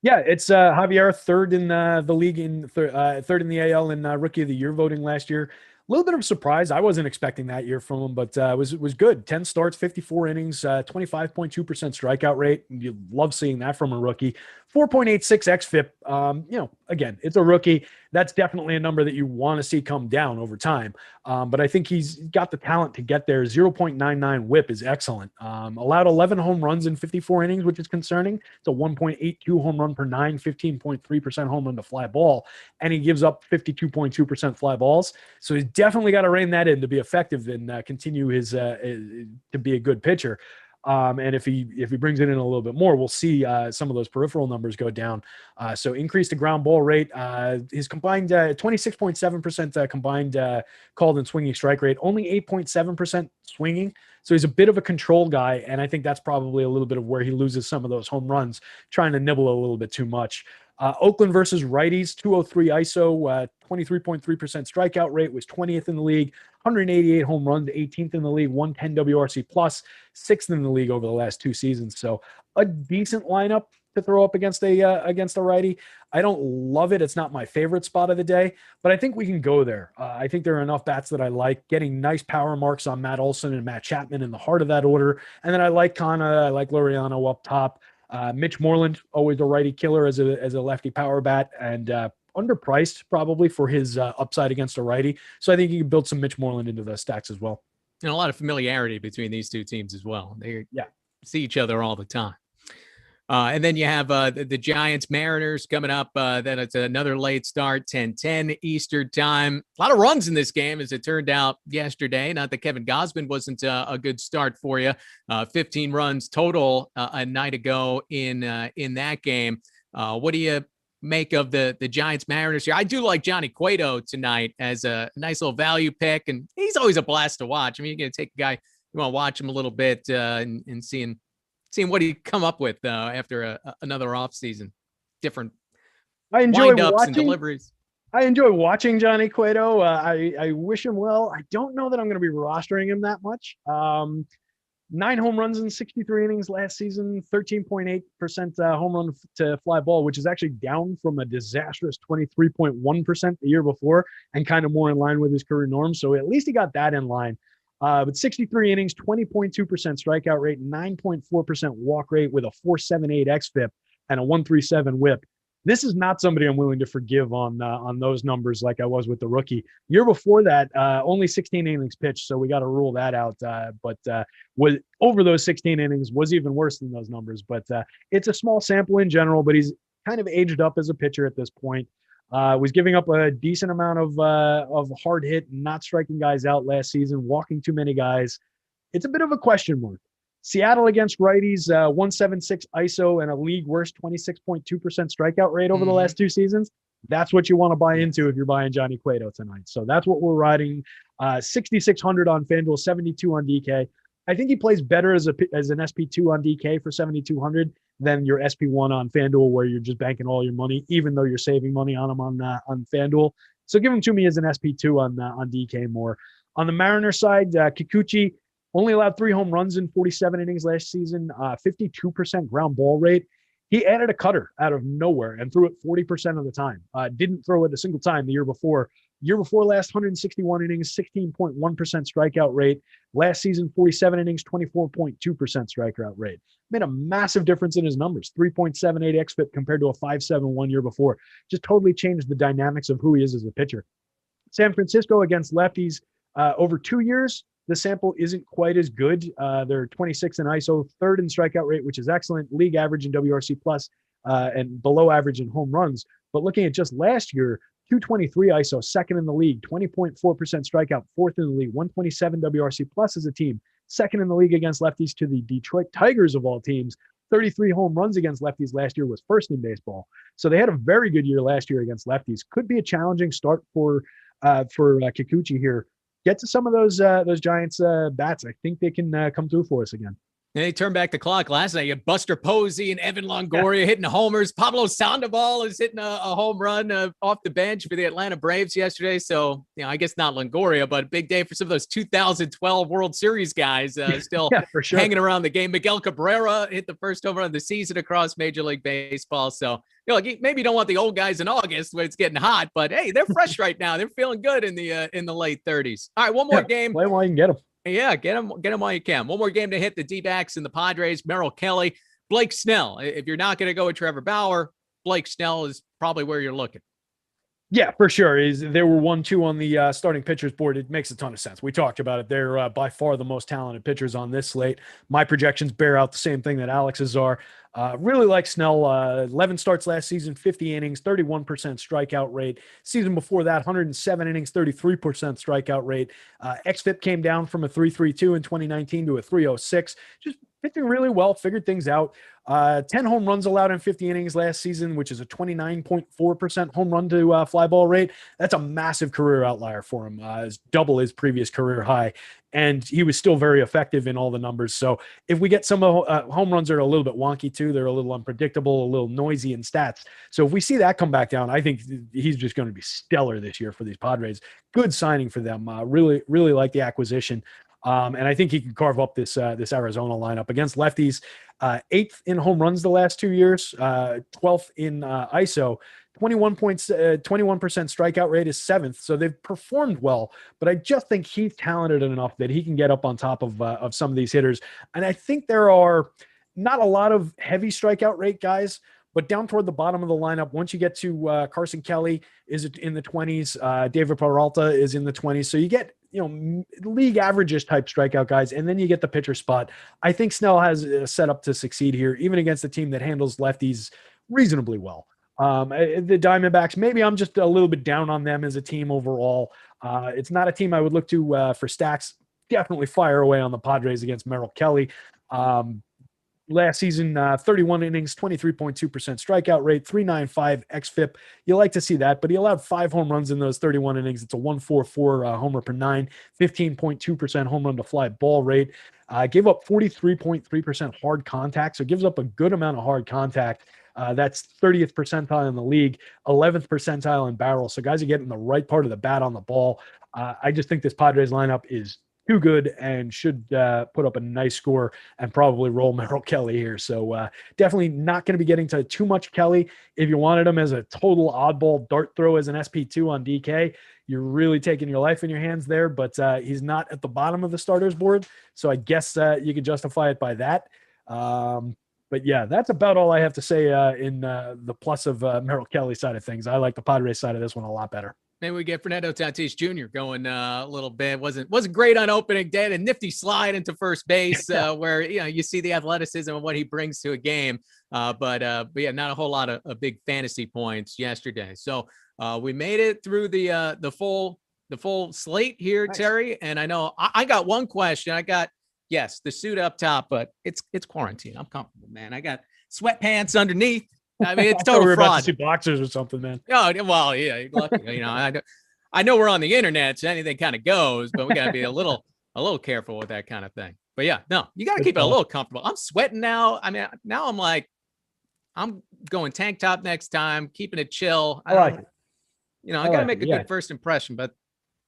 Yeah, it's Javier, third in the league, third in the AL in Rookie of the Year voting last year. A little bit of a surprise. I wasn't expecting that year from him, but was good. 10 starts, 54 innings, 25.2% strikeout rate. You love seeing that from a rookie. 4.86 xFIP. Again, it's a rookie. That's definitely a number that you want to see come down over time. But I think he's got the talent to get there. 0.99 whip is excellent. Allowed 11 home runs in 54 innings, which is concerning. It's a 1.82 home run per 9, 15.3% home run to fly ball. And he gives up 52.2% fly balls. So he's definitely got to rein that in to be effective and continue his to be a good pitcher. And if he brings it in a little bit more, we'll see some of those peripheral numbers go down. So increase the ground ball rate. His combined 26.7% combined called and swinging strike rate, only 8.7% swinging. So he's a bit of a control guy, and I think that's probably a little bit of where he loses some of those home runs, trying to nibble a little bit too much. Oakland versus righties, 203 ISO, 23.3% strikeout rate, was 20th in the league, 188 home runs, 18th in the league, 110 WRC plus, 6th in the league over the last 2 seasons. So a decent lineup to throw up against a righty. I don't love it. It's not my favorite spot of the day, but I think we can go there. I think there are enough bats that I like. Getting nice power marks on Matt Olson and Matt Chapman in the heart of that order. And then I like Kana, I like Laureano up top. Mitch Moreland, always a righty killer as a lefty power bat, and underpriced probably for his upside against a righty. So I think you can build some Mitch Moreland into the stacks as well. And a lot of familiarity between these two teams as well. They see each other all the time. And then you have the Giants Mariners coming up. Then it's another late start, 10:10 Eastern time. A lot of runs in this game, as it turned out yesterday. Not that Kevin Gausman wasn't a good start for you. 15 runs total a night ago in that game. What do you make of the Giants Mariners here? I do like Johnny Cueto tonight as a nice little value pick, and he's always a blast to watch. I mean, you're going to take a guy, you want to watch him a little bit and seeing what he come up with after another offseason. Different windups and deliveries. I enjoy watching Johnny Cueto. I wish him well. I don't know that I'm going to be rostering him that much. 9 home runs in 63 innings last season, 13.8% home run to fly ball, which is actually down from a disastrous 23.1% the year before and kind of more in line with his career norms. So at least he got that in line. But 63 innings, 20.2% strikeout rate, 9.4% walk rate with a 4.78 xFIP and a 1.37 whip. This is not somebody I'm willing to forgive on those numbers like I was with the rookie. Year before that, only 16 innings pitched, so we got to rule that out. But was over those 16 innings was even worse than those numbers. But it's a small sample in general, but he's kind of aged up as a pitcher at this point. Was giving up a decent amount of hard hit, not striking guys out last season, walking too many guys. It's a bit of a question mark. Seattle against righties, 176 ISO and a league worst 26.2% strikeout rate over the last 2 seasons. That's what you want to buy into if you're buying Johnny Cueto tonight. So that's what we're riding. 6,600 on FanDuel, 72 on DK. I think he plays better as an SP2 on DK for 7,200 than your SP1 on FanDuel, where you're just banking all your money, even though you're saving money on him on FanDuel. So give him to me as an SP2 on DK more. On the Mariners side, Kikuchi only allowed 3 home runs in 47 innings last season, 52% ground ball rate. He added a cutter out of nowhere and threw it 40% of the time. Didn't throw it a single time the year before. Year before last, 161 innings, 16.1% strikeout rate. Last season, 47 innings, 24.2% strikeout rate. Made a massive difference in his numbers. 3.78 xFIP compared to a 5.71 year before. Just totally changed the dynamics of who he is as a pitcher. San Francisco against lefties, over 2 years, the sample isn't quite as good. They're 26 in ISO, 3rd in strikeout rate, which is excellent. League average in WRC plus and below average in home runs. But looking at just last year, 223 ISO, 2nd in the league, 20.4% strikeout, 4th in the league, 127 WRC plus as a team, 2nd in the league against lefties to the Detroit Tigers of all teams. 33 home runs against lefties last year, was 1st in baseball. So they had a very good year last year against lefties. Could be a challenging start for Kikuchi here. Get to some of those Giants bats. I think they can come through for us again. And they turned back the clock last night. You had Buster Posey and Evan Longoria hitting homers. Pablo Sandoval is hitting a home run off the bench for the Atlanta Braves yesterday. So, I guess not Longoria, but a big day for some of those 2012 World Series guys still for sure. hanging around the game. Miguel Cabrera hit the first home run of the season across Major League Baseball. So, maybe you don't want the old guys in August when it's getting hot, but hey, they're fresh right now. They're feeling good in the late 30s. All right, one more game. Play while you can get them. Yeah, get him while you can. One more game to hit the D-backs and the Padres. Merrill Kelly, Blake Snell. If you're not going to go with Trevor Bauer, Blake Snell is probably where you're looking. Yeah, for sure. There were 1-2 on the starting pitchers board. It makes a ton of sense. We talked about it. They're by far the most talented pitchers on this slate. My projections bear out the same thing that Alex's are. Really like Snell. 11 starts last season, 50 innings, 31% strikeout rate. Season before that, 107 innings, 33% strikeout rate. xFIP came down from a 3.32 in 2019 to a 3.06. Just pitching really well, figured things out. 10 home runs allowed in 50 innings last season, which is a 29.4% home run to fly ball rate. That's a massive career outlier for him. It's double his previous career high. And he was still very effective in all the numbers. So if we get some home runs are a little bit wonky too, they're a little unpredictable, a little noisy in stats. So if we see that come back down, I think he's just going to be stellar this year for these Padres. Good signing for them. Really, really like the acquisition. And I think he can carve up this Arizona lineup against lefties. 8th in home runs the last 2 years, 12th in ISO, 21% strikeout rate is 7th. So they've performed well, but I just think he's talented enough that he can get up on top of some of these hitters. And I think there are not a lot of heavy strikeout rate guys, but down toward the bottom of the lineup, once you get to Carson Kelly is in the 20s, David Peralta is in the 20s. So you get, league averages type strikeout guys, and then you get the pitcher spot. I think Snell has a setup to succeed here, even against a team that handles lefties reasonably well. The Diamondbacks, maybe I'm just a little bit down on them as a team overall. It's not a team I would look to for stacks. Definitely fire away on the Padres against Merrill Kelly. Last season, 31 innings, 23.2% strikeout rate, 3.95 xFIP. You like to see that, but he allowed 5 home runs in those 31 innings. It's a 1.44 homer per 9, 15.2% home run to fly ball rate. Gave up 43.3% hard contact, so gives up a good amount of hard contact. That's 30th percentile in the league, 11th percentile in barrel. So guys are getting the right part of the bat on the ball. I just think this Padres lineup is too good and should put up a nice score and probably roll Merrill Kelly here. So definitely not going to be getting to too much Kelly. If you wanted him as a total oddball dart throw as an SP2 on DK, you're really taking your life in your hands there, but he's not at the bottom of the starters board. So I guess you could justify it by that. But yeah, that's about all I have to say in the plus of Merrill Kelly side of things. I like the Padres side of this one a lot better. Maybe we get Fernando Tatis Jr. going a little bit. Wasn't great on opening day. A nifty slide into first base where you see the athleticism and what he brings to a game. But yeah, not a whole lot of big fantasy points yesterday. So We made it through the full slate here, Nice. Terry. And I know I got one question. Yes, the suit up top, but it's quarantine. I'm comfortable, man. I got sweatpants underneath. I mean, it's total we were about fraud. to see boxers or something, man. Oh, well, yeah. Lucky, I know we're on the internet, so anything kind of goes, but we got to be a little careful with that kind of thing. But yeah, no, you got to keep it a little comfortable. I'm sweating now. I mean, now I'm like, I'm going tank top next time, keeping it chill. I like it. I got to make a good first impression, but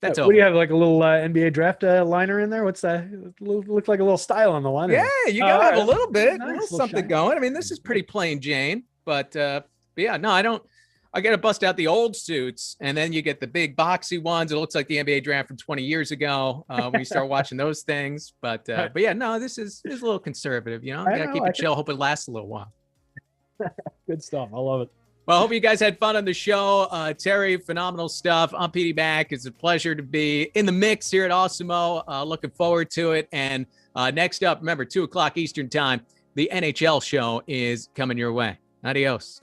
that's What do you have, like a little NBA draft liner in there? What's that? Looks like a little style on the liner. Yeah, you got to have a little bit, Nice, a little little something shine. going. I mean, this is pretty plain Jane, but yeah, no, I don't. I got to bust out the old suits, and then you get the big boxy ones. It looks like the NBA draft from 20 years ago when you start watching those things. But yeah, no, this is a little conservative. You got to keep it chill. Hope it lasts a little while. Good stuff. I love it. Well, I hope you guys had fun on the show. Terry, phenomenal stuff. I'm PeteyMac. It's a pleasure to be in the mix here at Awesemo. Looking forward to it. And next up, remember, 2:00 Eastern time, the NHL show is coming your way. Adios.